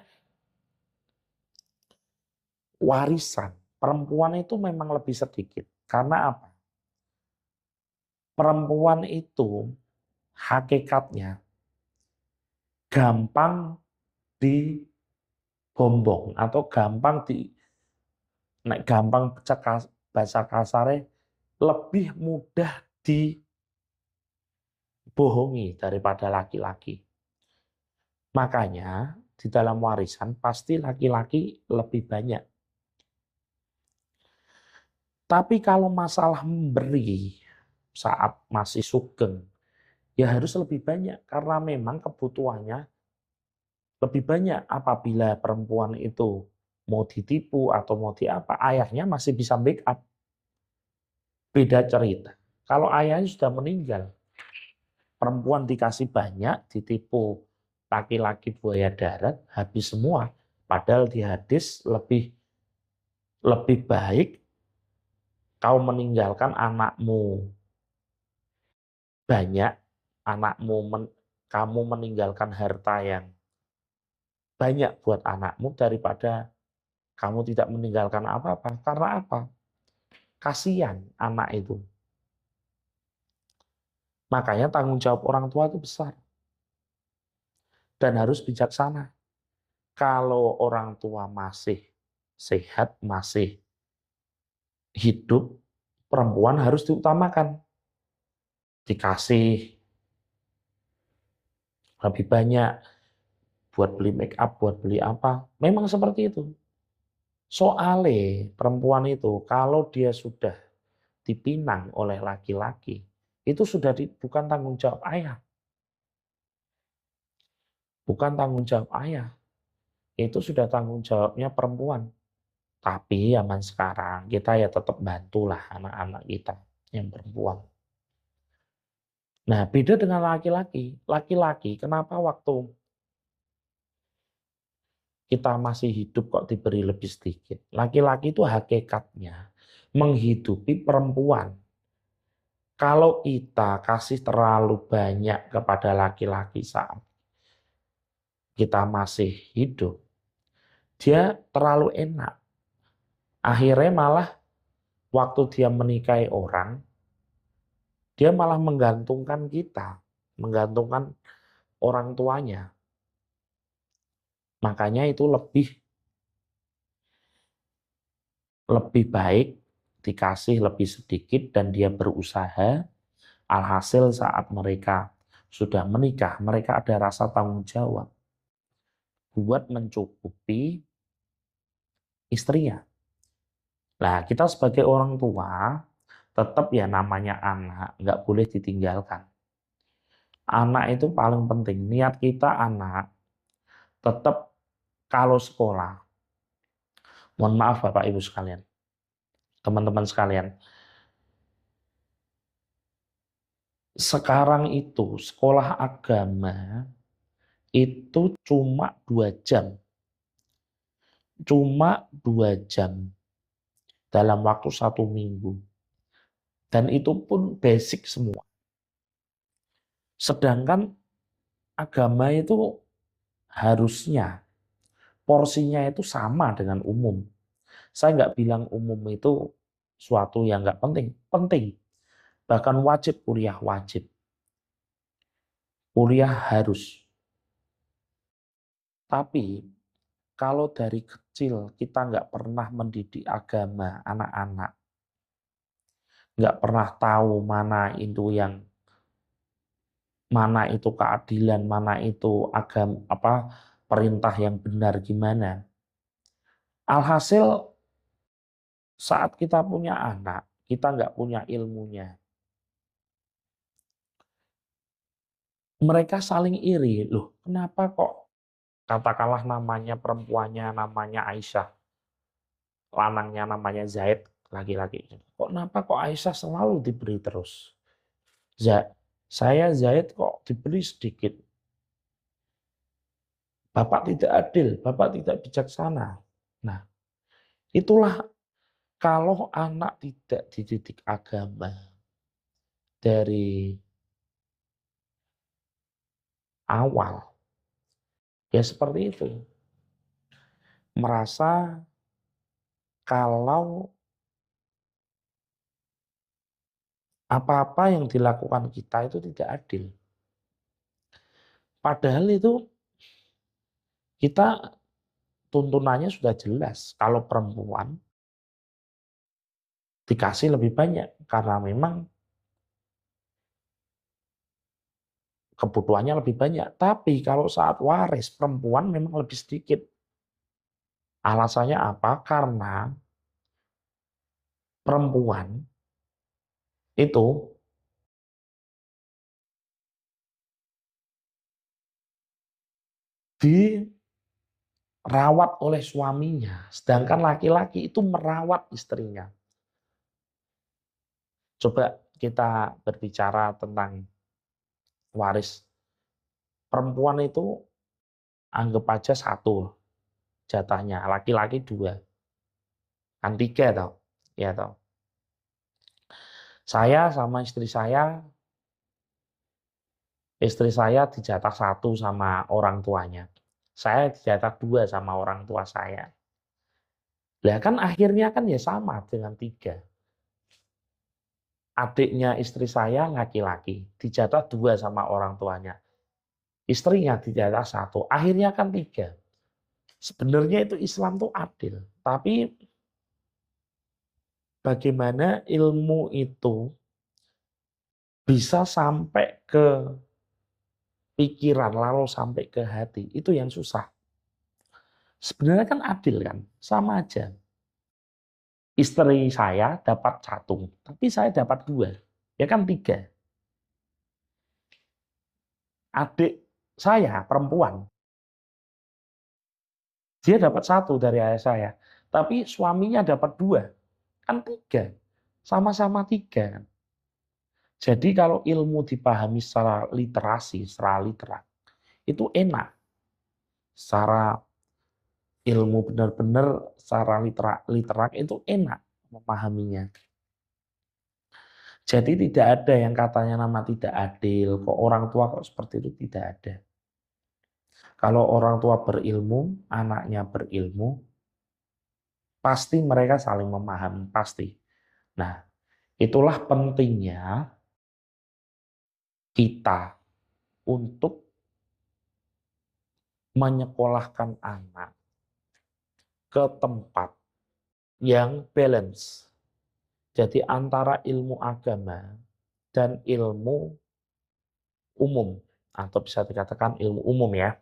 Speaker 1: warisan, perempuan itu memang lebih sedikit. Karena apa? Perempuan itu hakikatnya gampang dibombong atau gampang bahasa kasarnya lebih mudah dibohongi daripada laki-laki. Makanya di dalam warisan pasti laki-laki lebih banyak. Tapi kalau masalah memberi saat masih sugeng, ya harus lebih banyak karena memang kebutuhannya lebih banyak. Apabila perempuan itu mau ditipu atau mau diapa, ayahnya masih bisa backup. Beda cerita. Kalau ayahnya sudah meninggal, perempuan dikasih banyak, ditipu laki-laki buaya darat, habis semua. Padahal di hadis lebih baik kau meninggalkan anakmu banyak, kamu meninggalkan harta yang banyak buat anakmu daripada kamu tidak meninggalkan apa-apa. Karena apa? Kasihan anak itu. Makanya tanggung jawab orang tua itu besar. Dan harus bijaksana. Kalau orang tua masih sehat, masih hidup, perempuan harus diutamakan. Dikasih lebih banyak buat beli make up, buat beli apa. Memang seperti itu. Soalnya perempuan itu kalau dia sudah dipinang oleh laki-laki, itu sudah bukan tanggung jawab ayah. Bukan tanggung jawab ayah. Itu sudah tanggung jawabnya perempuan. Tapi zaman sekarang kita ya tetap bantulah anak-anak kita yang perempuan. Nah, beda dengan laki-laki. Laki-laki kenapa waktu kita masih hidup kok diberi lebih sedikit? Laki-laki itu hakikatnya menghidupi perempuan. Kalau kita kasih terlalu banyak kepada laki-laki saat kita masih hidup, dia terlalu enak. Akhirnya malah waktu dia menikahi orang, dia malah menggantungkan kita, menggantungkan orang tuanya. Makanya itu lebih baik dikasih lebih sedikit dan dia berusaha. Alhasil saat mereka sudah menikah, mereka ada rasa tanggung jawab buat mencukupi istrinya. Nah, kita sebagai orang tua tetap ya namanya anak nggak boleh ditinggalkan. Anak itu paling penting. Niat kita anak tetap kalau sekolah. Mohon maaf Bapak Ibu sekalian, teman-teman sekalian. Sekarang itu sekolah agama itu cuma 2 jam. Cuma 2 jam dalam waktu 1 minggu. Dan itu pun basic semua. Sedangkan agama itu harusnya porsinya itu sama dengan umum. Saya nggak bilang umum itu suatu yang nggak penting. Penting. Bahkan wajib kuliah, wajib. Kuliah harus. Tapi kalau dari kecil kita nggak pernah mendidik agama anak-anak, nggak pernah tahu mana itu keadilan, mana itu perintah yang benar gimana. Alhasil saat kita punya anak, kita nggak punya ilmunya. Mereka saling iri, loh kenapa kok katakanlah namanya perempuannya namanya Aisyah, lanangnya namanya Zaid, laki-laki. Kenapa kok Aisyah selalu diberi terus? Saya Zaid kok diberi sedikit. Bapak tidak adil, Bapak tidak bijaksana. Nah, itulah kalau anak tidak dididik agama dari awal, ya seperti itu. Merasa kalau apa-apa yang dilakukan kita itu tidak adil. Padahal itu kita tuntunannya sudah jelas. Kalau perempuan dikasih lebih banyak karena memang kebutuhannya lebih banyak. Tapi kalau saat waris perempuan memang lebih sedikit. Alasannya apa? Karena perempuan itu dirawat oleh suaminya, sedangkan laki-laki itu merawat istrinya. Coba kita berbicara tentang waris. Perempuan itu anggap aja 1 jatahnya, laki-laki 2. Kan 3 toh. Ya toh. Saya sama istri saya dijatah 1 sama orang tuanya. Saya dijatah 2 sama orang tua saya. Lah kan akhirnya kan ya sama dengan 3. Adiknya istri saya laki-laki, dijatah 2 sama orang tuanya. Istrinya dijatah 1, akhirnya kan 3. Sebenarnya itu Islam tuh adil, tapi bagaimana ilmu itu bisa sampai ke pikiran lalu sampai ke hati, itu yang susah. Sebenarnya kan adil kan, sama aja. Istri saya dapat 1, tapi saya dapat 2, ya kan 3. adik saya perempuan, dia dapat 1 dari ayah saya, tapi suaminya dapat 2, kan 3, sama-sama 3 kan. Jadi kalau ilmu dipahami secara literasi, secara literal, itu enak. Secara ilmu benar-benar secara literal itu enak memahaminya. Jadi tidak ada yang katanya nama tidak adil, kok orang tua kok seperti itu, tidak ada. Kalau orang tua berilmu, anaknya berilmu, pasti mereka saling memahami, pasti. Nah, itulah pentingnya kita untuk menyekolahkan anak ke tempat yang balance. Jadi antara ilmu agama dan ilmu umum, atau bisa dikatakan ilmu umum ya.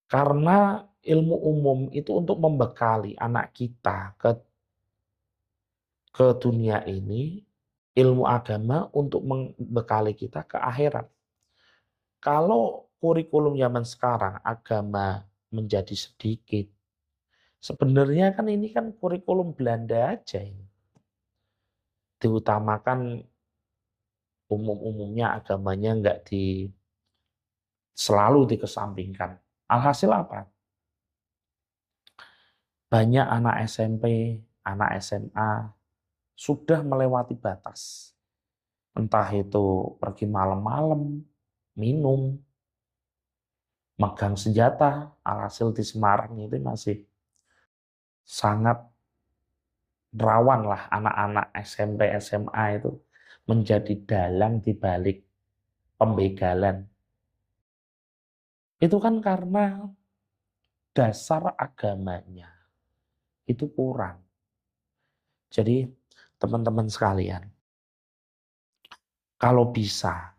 Speaker 1: Karena ilmu umum itu untuk membekali anak kita ke dunia ini, ilmu agama untuk membekali kita ke akhirat. Kalau kurikulum zaman sekarang agama menjadi sedikit, sebenarnya kan ini kan kurikulum Belanda aja ini. Diutamakan umum-umumnya, agamanya nggak selalu dikesampingkan. Alhasil apa? Banyak anak SMP, anak SMA sudah melewati batas. Entah itu pergi malam-malam, minum, megang senjata, alhasil di Semarang itu masih sangat rawan lah anak-anak SMP, SMA itu menjadi dalang di balik pembegalan. Itu kan karena dasar agamanya itu kurang. Jadi teman-teman sekalian, kalau bisa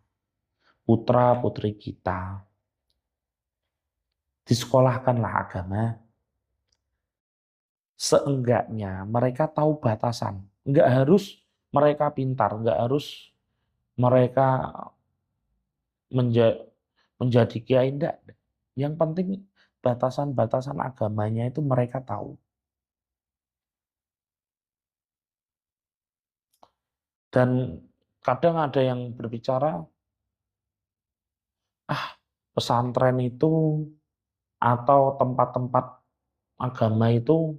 Speaker 1: putra-putri kita disekolahkanlah agama, seenggaknya mereka tahu batasan. Enggak harus mereka pintar, enggak harus mereka menjadi kiai, enggak. Yang penting batasan-batasan agamanya itu mereka tahu. Dan kadang ada yang berbicara, pesantren itu atau tempat-tempat agama itu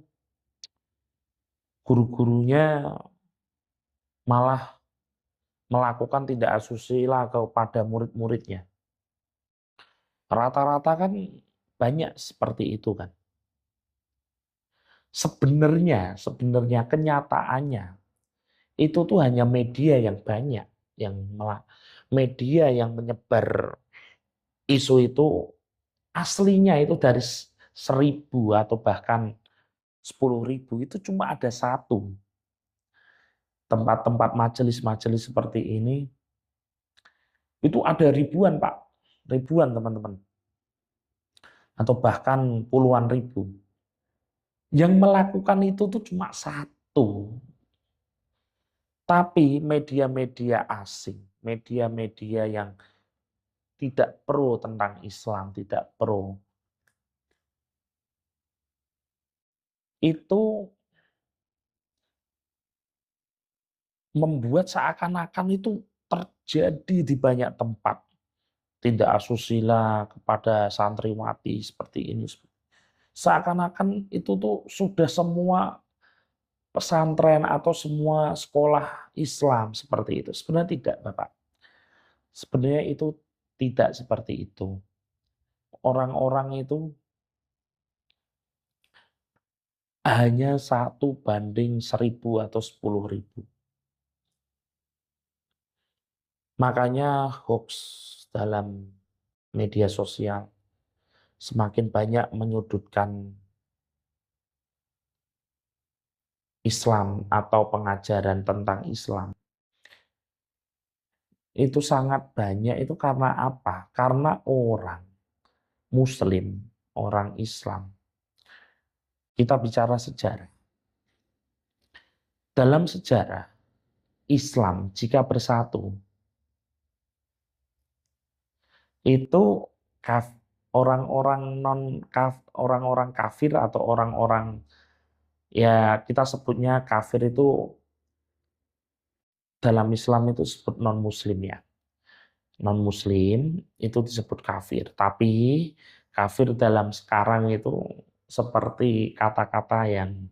Speaker 1: guru-gurunya malah melakukan tidak asusila kepada murid-muridnya. Rata-rata kan banyak seperti itu kan. Sebenarnya kenyataannya itu tuh hanya media yang banyak, media yang menyebar isu itu aslinya itu dari 1.000 atau bahkan 10.000 itu cuma ada 1. Tempat-tempat majelis-majelis seperti ini itu ada ribuan, Pak. Ribuan, teman-teman. Atau bahkan puluhan ribu. Yang melakukan itu tuh cuma 1. Tapi media-media asing, media-media yang tidak pro tentang Islam, tidak pro, itu membuat seakan-akan itu terjadi di banyak tempat. Tindak asusila kepada santriwati seperti ini. Seakan-akan itu tuh sudah semua pesantren atau semua sekolah Islam seperti itu. Sebenarnya tidak, Bapak. Sebenarnya itu tidak seperti itu. Orang-orang itu hanya 1:1000 atau 10.000. Makanya hoax dalam media sosial semakin banyak menyudutkan Islam atau pengajaran tentang Islam. Itu sangat banyak itu karena apa? Karena orang Muslim, orang Islam. Kita bicara sejarah. Dalam sejarah, Islam jika bersatu, Itu orang-orang non orang-orang kafir atau orang-orang, ya kita sebutnya kafir itu dalam Islam itu disebut non muslim ya. Non muslim itu disebut kafir. Tapi kafir dalam sekarang itu seperti kata-kata yang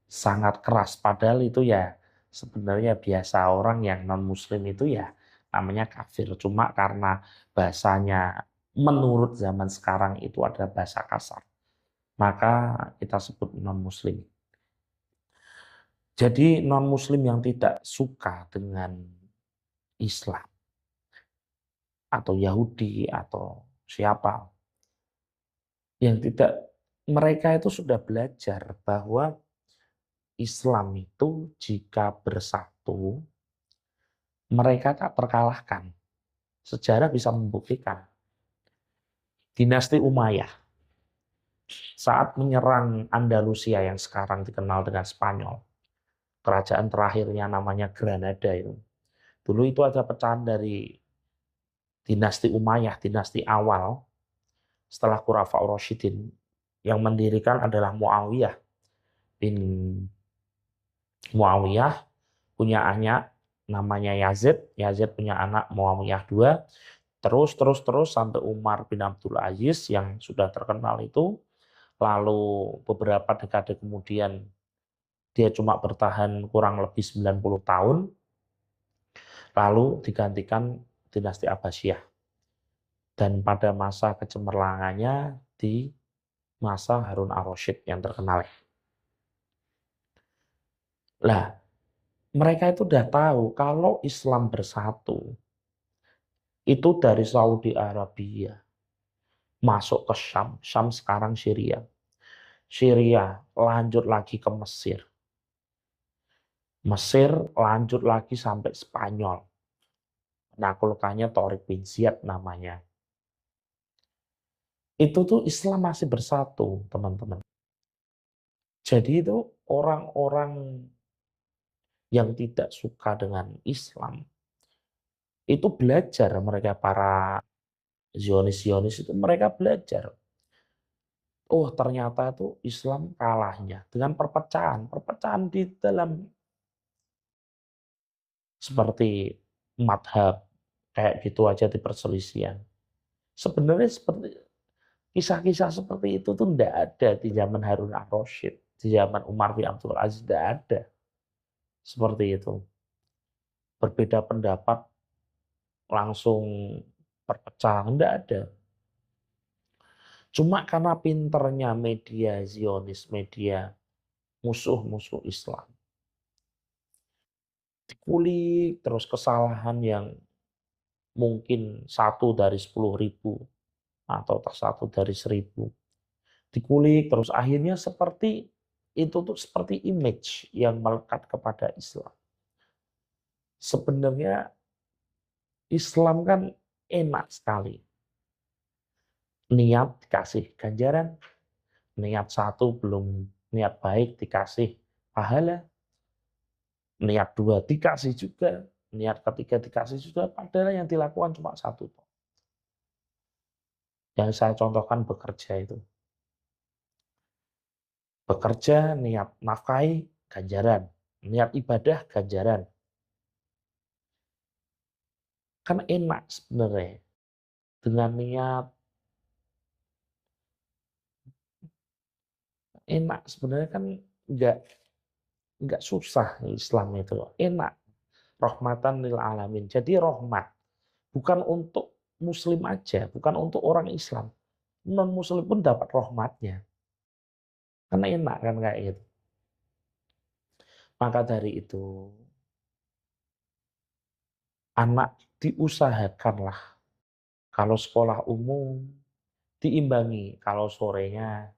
Speaker 1: sangat keras. Padahal itu ya sebenarnya biasa, orang yang non muslim itu ya namanya kafir. Cuma karena bahasanya menurut zaman sekarang itu ada bahasa kasar, maka kita sebut non muslim. Jadi non muslim yang tidak suka dengan Islam atau Yahudi atau siapa yang tidak, mereka itu sudah belajar bahwa Islam itu jika bersatu mereka tak terkalahkan. Sejarah bisa membuktikan. Dinasti Umayyah saat menyerang Andalusia yang sekarang dikenal dengan Spanyol, kerajaan terakhirnya namanya Granada itu. Dulu itu ada pecahan dari dinasti Umayyah, dinasti awal setelah Khulafaur Rasyidin. Yang mendirikan adalah Muawiyah bin Muawiyah, punya anak namanya Yazid. Yazid punya anak Muawiyah II. Terus sampai Umar bin Abdul Aziz yang sudah terkenal itu. Lalu beberapa dekade kemudian dia cuma bertahan kurang lebih 90 tahun. Lalu digantikan dinasti Abbasiyah. Dan pada masa kecemerlangannya di masa Harun ar-Rasyid yang terkenal. Lah, mereka itu udah tahu kalau Islam bersatu itu dari Saudi Arabia masuk ke Syam, Syam sekarang Syria. Syria lanjut lagi ke Mesir. Mesir lanjut lagi sampai Spanyol. Penaklukannya Tariq bin Ziyad namanya. Itu tuh Islam masih bersatu, teman-teman. Jadi itu orang-orang yang tidak suka dengan Islam itu belajar, mereka para Zionis-Zionis itu mereka belajar. Oh, ternyata itu Islam kalahnya dengan perpecahan. Perpecahan di dalam seperti madhab, kayak gitu aja di perselisihan. Sebenarnya seperti kisah-kisah seperti itu tuh tidak ada di zaman Harun ar-Rasyid, di zaman Umar bin Abdul Aziz tidak ada seperti itu. Berbeda pendapat langsung perpecahan, tidak ada. Cuma karena pinternya media Zionis, media musuh-musuh Islam, dikulik terus kesalahan yang mungkin 1 dari 10.000 atau satu dari 1.000, dikulik terus akhirnya seperti itu tuh seperti image yang melekat kepada Islam. Sebenarnya Islam kan enak sekali. Niat dikasih ganjaran, niat satu belum niat baik dikasih pahala, niat dua dikasih juga, niat ketiga dikasih juga, padahal yang dilakukan cuma satu. Yang saya contohkan bekerja itu. Bekerja, niat nafkahi, ganjaran. Niat ibadah, ganjaran. Kan enak sebenarnya. Dengan niat enak sebenarnya kan nggak nggak susah Islam itu. Enak. Rahmatan lil alamin. Jadi rahmat. Bukan untuk Muslim aja, bukan untuk orang Islam. Non Muslim pun dapat rahmatnya. Kan enak kan kayak gitu. Maka dari itu, anak diusahakanlah kalau sekolah umum diimbangi, kalau sorenya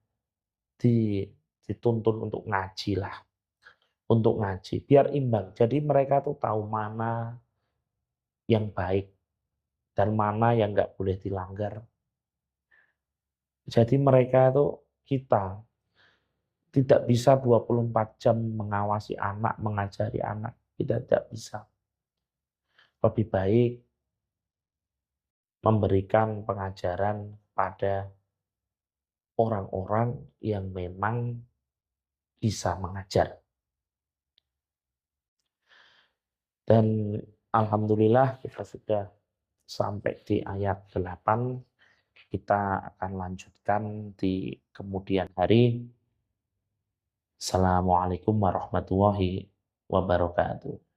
Speaker 1: dituntun untuk ngaji lah, untuk ngaji biar imbang. Jadi mereka tuh tahu mana yang baik dan mana yang nggak boleh dilanggar. Jadi mereka itu, kita tidak bisa 24 jam mengawasi anak, mengajari anak. Kita tidak bisa. Lebih baik memberikan pengajaran pada orang-orang yang memang bisa mengajar. Dan alhamdulillah kita sudah sampai di ayat 8, kita akan lanjutkan di kemudian hari. Assalamualaikum warahmatullahi wabarakatuh.